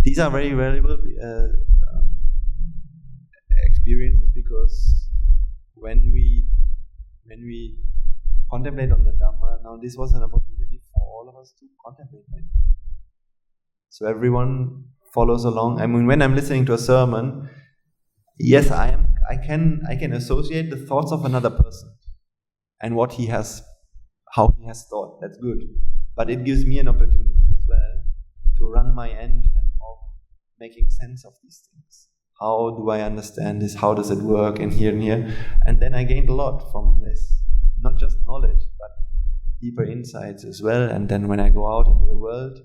Speaker 2: These are very valuable experiences because when we contemplate on the Dhamma, now this was an opportunity for all of us to contemplate it. So everyone follows along. I mean, when I'm listening to a sermon, yes, I can associate the thoughts of another person and how he has thought. That's good, but it gives me an opportunity as well to run my engine of making sense of these things. How do I understand this? How does it work? And here. And then I gained a lot from this. Not just knowledge, but deeper insights as well. And then when I go out into the world,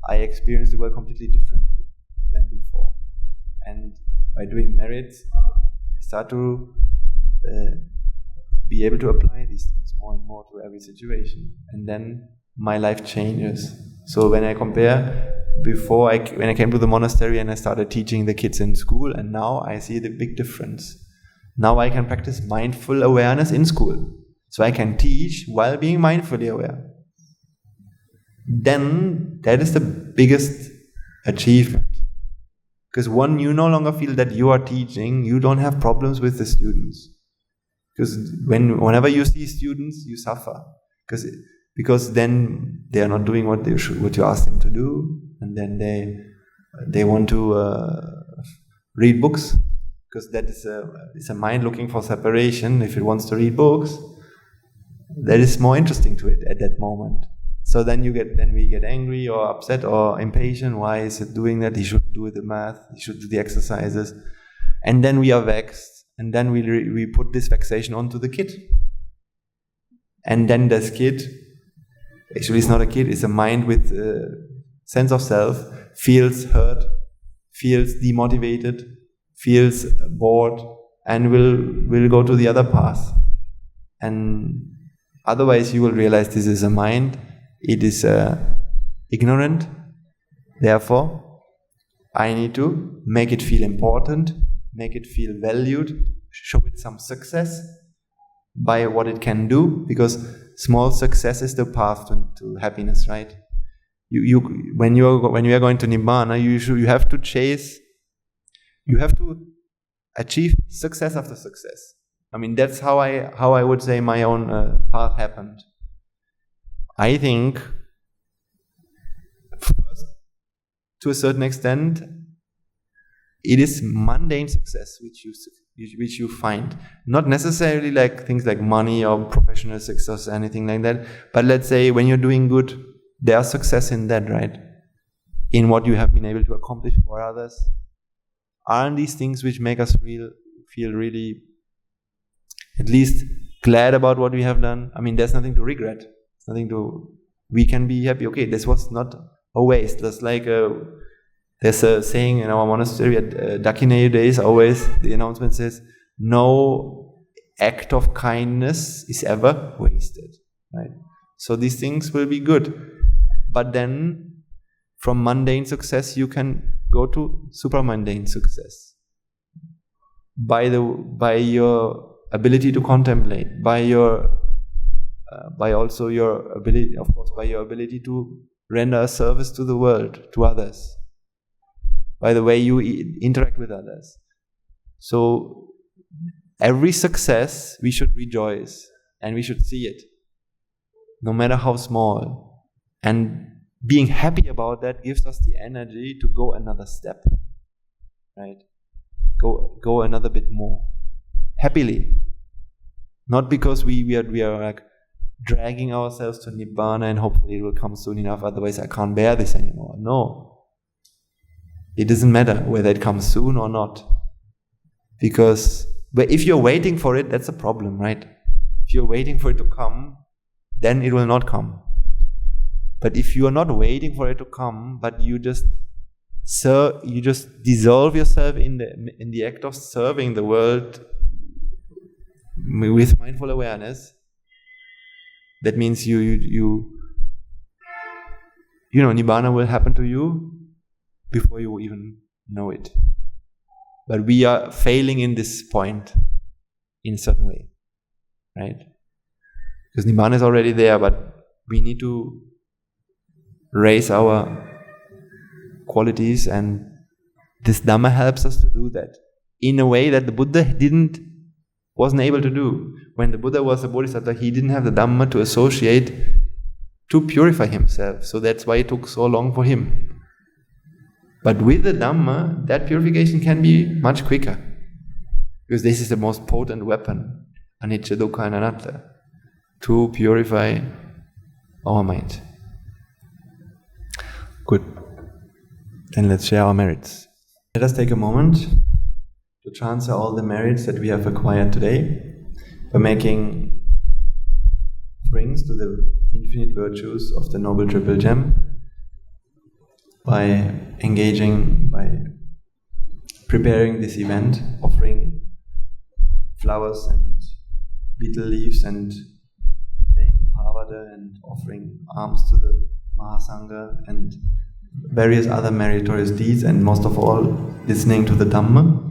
Speaker 2: I experience the world completely differently than before. And by doing merits, I start to be able to apply these things more and more to every situation. And then my life changes. So when I compare, when I came to the monastery and I started teaching the kids in school, and now I see the big difference. Now I can practice mindful awareness in school. So I can teach while being mindfully aware. Then that is the biggest achievement. Because you no longer feel that you are teaching, you don't have problems with the students. Because whenever you see students, you suffer. Because then they are not doing what you ask them to do, and then they want to read books, because that is a mind looking for separation. If it wants to read books, that is more interesting to it at that moment. So then we get angry or upset or impatient. Why is it doing that? He should do the math. He should do the exercises. And then we are vexed. And then we put this vexation onto the kid. And then this kid, actually it's not a kid, it's a mind with sense of self, feels hurt, feels demotivated, feels bored, and will go to the other path. And otherwise you will realize this is a mind, it is ignorant, therefore I need to make it feel important, make it feel valued, show it some success by what it can do, because small success is the path to happiness, right? When you are going to Nibbana, you have to achieve success after success. I mean, that's how I would say my own path happened. I think, first, to a certain extent, it is mundane success which you find. Not necessarily like things like money or professional success or anything like that, but let's say when you're doing good, there's success in that, right? In what you have been able to accomplish for others. Aren't these things which make us feel really, at least, glad about what we have done? I mean, there's nothing to regret. We can be happy. Okay, this was not a waste. There's there's a saying in our monastery at Dakineyu days, always the announcement says, no act of kindness is ever wasted, right? So these things will be good. But then from mundane success you can go to supramundane success. By your ability to contemplate, by also your ability, of course, by your ability to render a service to the world, to others, by the way you interact with others. So every success we should rejoice and we should see it, no matter how small. And being happy about that gives us the energy to go another step, right? Go another bit more happily, not because we are like dragging ourselves to Nibbana and hopefully it will come soon enough, otherwise I can't bear this anymore. No. It doesn't matter whether it comes soon or not. But if you're waiting for it, that's a problem, right? If you're waiting for it to come, then it will not come. But if you are not waiting for it to come, but you just dissolve yourself in the act of serving the world with mindful awareness, that means you know, Nibbana will happen to you before you even know it. But we are failing in this point in a certain way, right? Because Nibbana is already there, but we need to raise our qualities, and this Dhamma helps us to do that in a way that the Buddha wasn't able to do. When the Buddha was a Bodhisattva, he didn't have the Dhamma to associate to purify himself, so that's why it took so long for him. But with the Dhamma, that purification can be much quicker, because this is the most potent weapon, anicca, dukkha and anatta, to purify our mind. Good. Then let's share our merits. Let us take a moment to transfer all the merits that we have acquired today by making offerings to the infinite virtues of the Noble Triple Gem, by preparing this event, offering flowers and betel leaves and playing Pavada and offering alms to the Mahasangha and various other meritorious deeds, and most of all, listening to the Dhamma.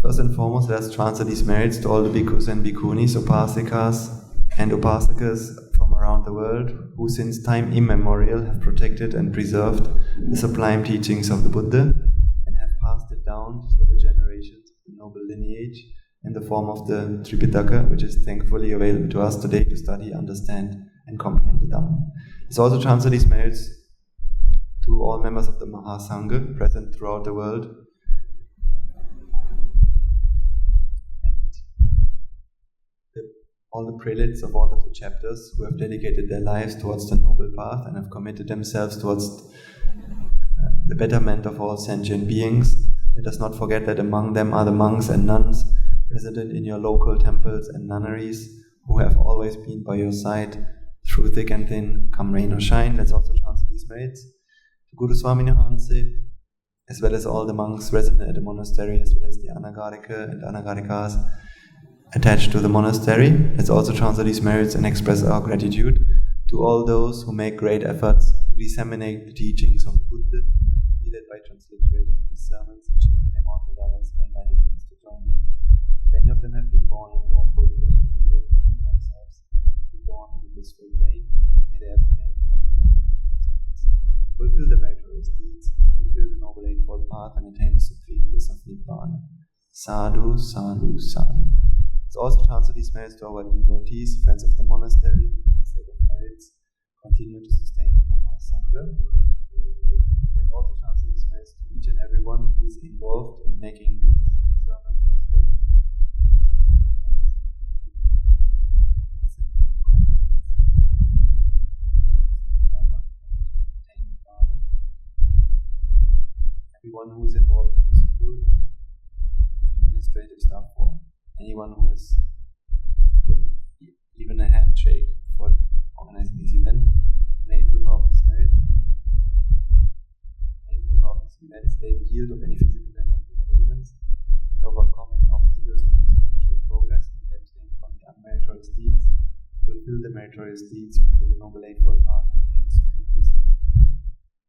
Speaker 2: First and foremost, let us transfer these merits to all the bhikkhus and bhikkhunis, upasikas and upasakas from around the world, who since time immemorial have protected and preserved the sublime teachings of the Buddha and have passed it down to the generations of the noble lineage in the form of the Tripitaka, which is thankfully available to us today to study, understand and comprehend the Dhamma. Let's also transfer these merits to all members of the Mahasangha present throughout the world, all the prelates of all of the chapters who have dedicated their lives towards the noble path and have committed themselves towards the betterment of all sentient beings. Let us not forget that among them are the monks and nuns resident in your local temples and nunneries who have always been by your side through thick and thin, come rain or shine. Let's also translate these merits. The Guru Swamini Hanse, as well as all the monks resident at the monastery, as well as the Anagarika and Anagarikas attached to the monastery. Let's also translate these merits and express our gratitude to all those who make great efforts to disseminate the teachings of Buddha, be that by transliterating these sermons and sharing them out with others or inviting others to join them. Many of them have been born in the lawful plane, may they redeem themselves, be born in the blissful plane, may they abstain from the deeds, fulfill the meritorious deeds, fulfill the noble eightfold path, and attain the supreme bliss of Nibbana. Sadhu, sadhu, sadhu. Let's also transfer these merits to our devotees, friends of the monastery, for the sake of merits, continue to sustain the Mahasangha. Let's also transfer these merits to each and everyone who is involved in making this sermon possible. Everyone who is involved in the school, administrative staff, or anyone who has put even a handshake for organizing this event, may through the power of this merit, they be healed of any physical and mental ailments, and overcome any obstacles to spiritual progress, and abstain from the unmeritorious deeds, fulfill the meritorious deeds, fulfill the noble eightfold path, and the supreme bliss.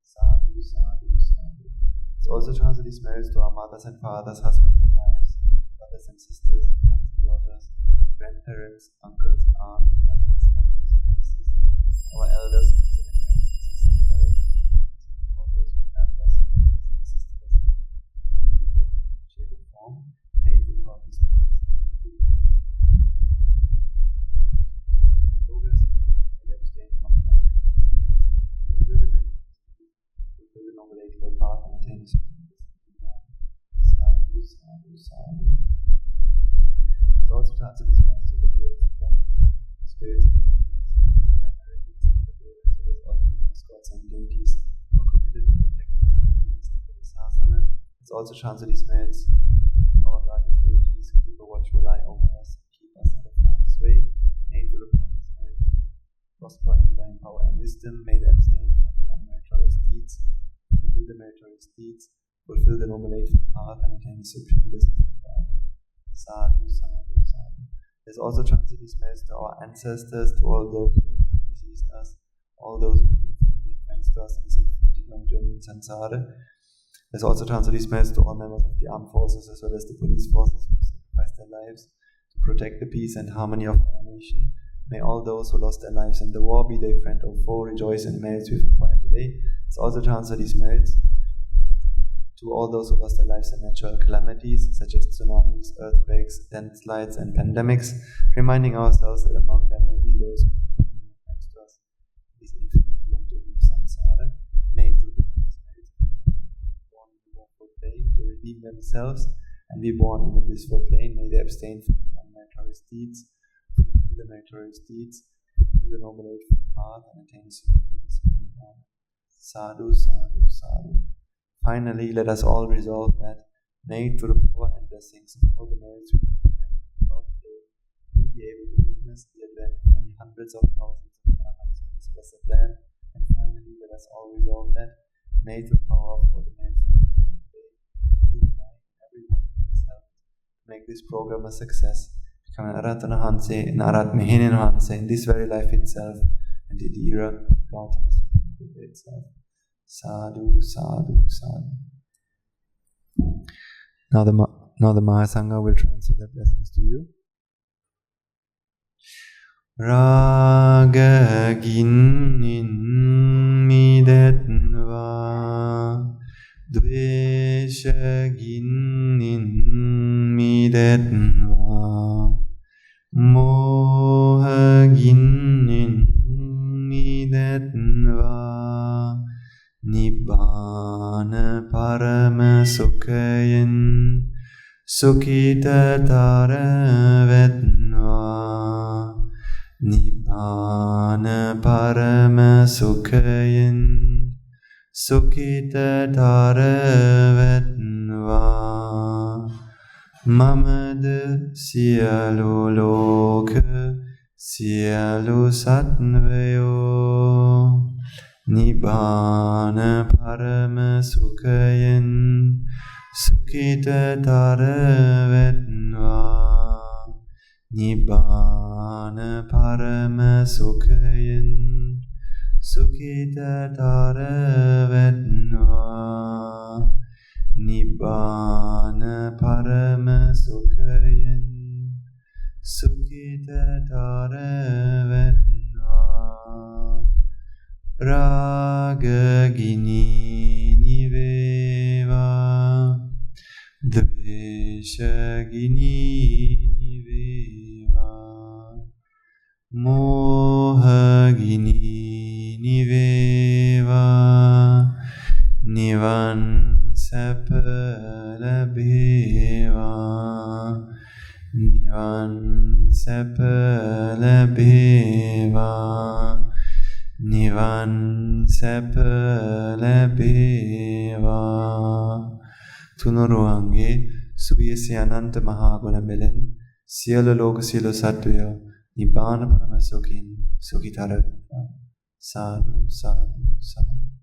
Speaker 2: Sadhu, sadhu, sadhu. Let's also transfer these merits to our mothers and fathers, husbands and wives, brothers and sisters, sons and daughters, grandparents, uncles, aunts, cousins, nephews and nieces, our elders, friends and acquaintances, lawyers and friends, all those who helped us, all those who assisted us in any shape or form, may through God these merits progress, may they abstain from the unmeritorious deeds, fulfill the meritorious deeds, fulfill the noble eightfold path, and attain the supreme bliss of Nibbana. Sadhu, sadhu, sadhu. It's also transferred these merits to the devas and brahmanas, spirits and demons, primarily as well as all the numerous gods and deities who are committed to protect the peace and Bodhisasana. It's also transferred these merits to our guardian deities who keep a watchful eye over us and keep us out of harm's way. May through the power of these merits prosper in divine power and wisdom. May they abstain from the unmeritorious deeds, fulfill the meritorious deeds, fulfill the noble eightfold path, and attain the supreme bliss of Nibbana. Sadhu, sadhu, sadhu. Let's also transfer these merits to our ancestors, to all those who have deceased us, all those who have been family and friends to us in this infinity long journey in Sansara. Let's also transfer these merits to all members of the armed forces as well as the police forces who sacrificed their lives to protect the peace and harmony of our nation. May all those who lost their lives in the war, be they friend or foe, rejoice in the merits we've acquired today. Let's also transfer these merits to all those who lost their lives in natural calamities such as tsunamis, earthquakes, landslides, and pandemics, reminding ourselves that among them will be those who are friends to us in this infinite long journey of samsara. May through the merits born in the lawful plane, they redeem themselves and be born in the blissful plane. May they abstain from the unmeritorious deeds, fulfill the meritorious deeds, fulfill the noble eightfold path, and attain the supreme bliss of Nibbana. Sadhu, sadhu, sadhu. Finally, let us all resolve that, may through the power and blessings of all the merits we have throughout the day, we be able to witness the advent of many hundreds of thousands of arahants on this blessed land. And finally, let us all resolve that, may through the power of all the merits we have today, you and I and everyone who has helped to make this program a success, become an Aratana Hanse and Arat Mehinin Hanse in this very life itself and in the era of God and the Supreme Buddha itself. Sadhu, sadhu, sadhu. Now the Mahasangha will transfer their blessings to you. Raga ginnin midetva, dvesha ginnin midetva, moha ginnin midetva, Nibbana parama sukhayan sukhita tara vednva. Nibbana Parama Sukhayin Sukhita Dharavetva Mamada Sialu Loka Sialu Satnvayo Nibbana Parama Sukhayin Sukhita Dharavetva Nibbana Parama Sukhayin Sukhita Dharavetva Nibbana Parama Sukhayin Sukhita Dharavetva Raga Gini Niveva Dvesha Gini Mohagini Niveva Nivan Sapalabheva Nivan Sapalabheva Nivan Sapalabheva Tunuruange Subhyasi Ananta Mahaguna Milen Siala Loka Sila Sattva Nibbana Paramasukhin Sukhitara Sadhu Sadhu Sadhu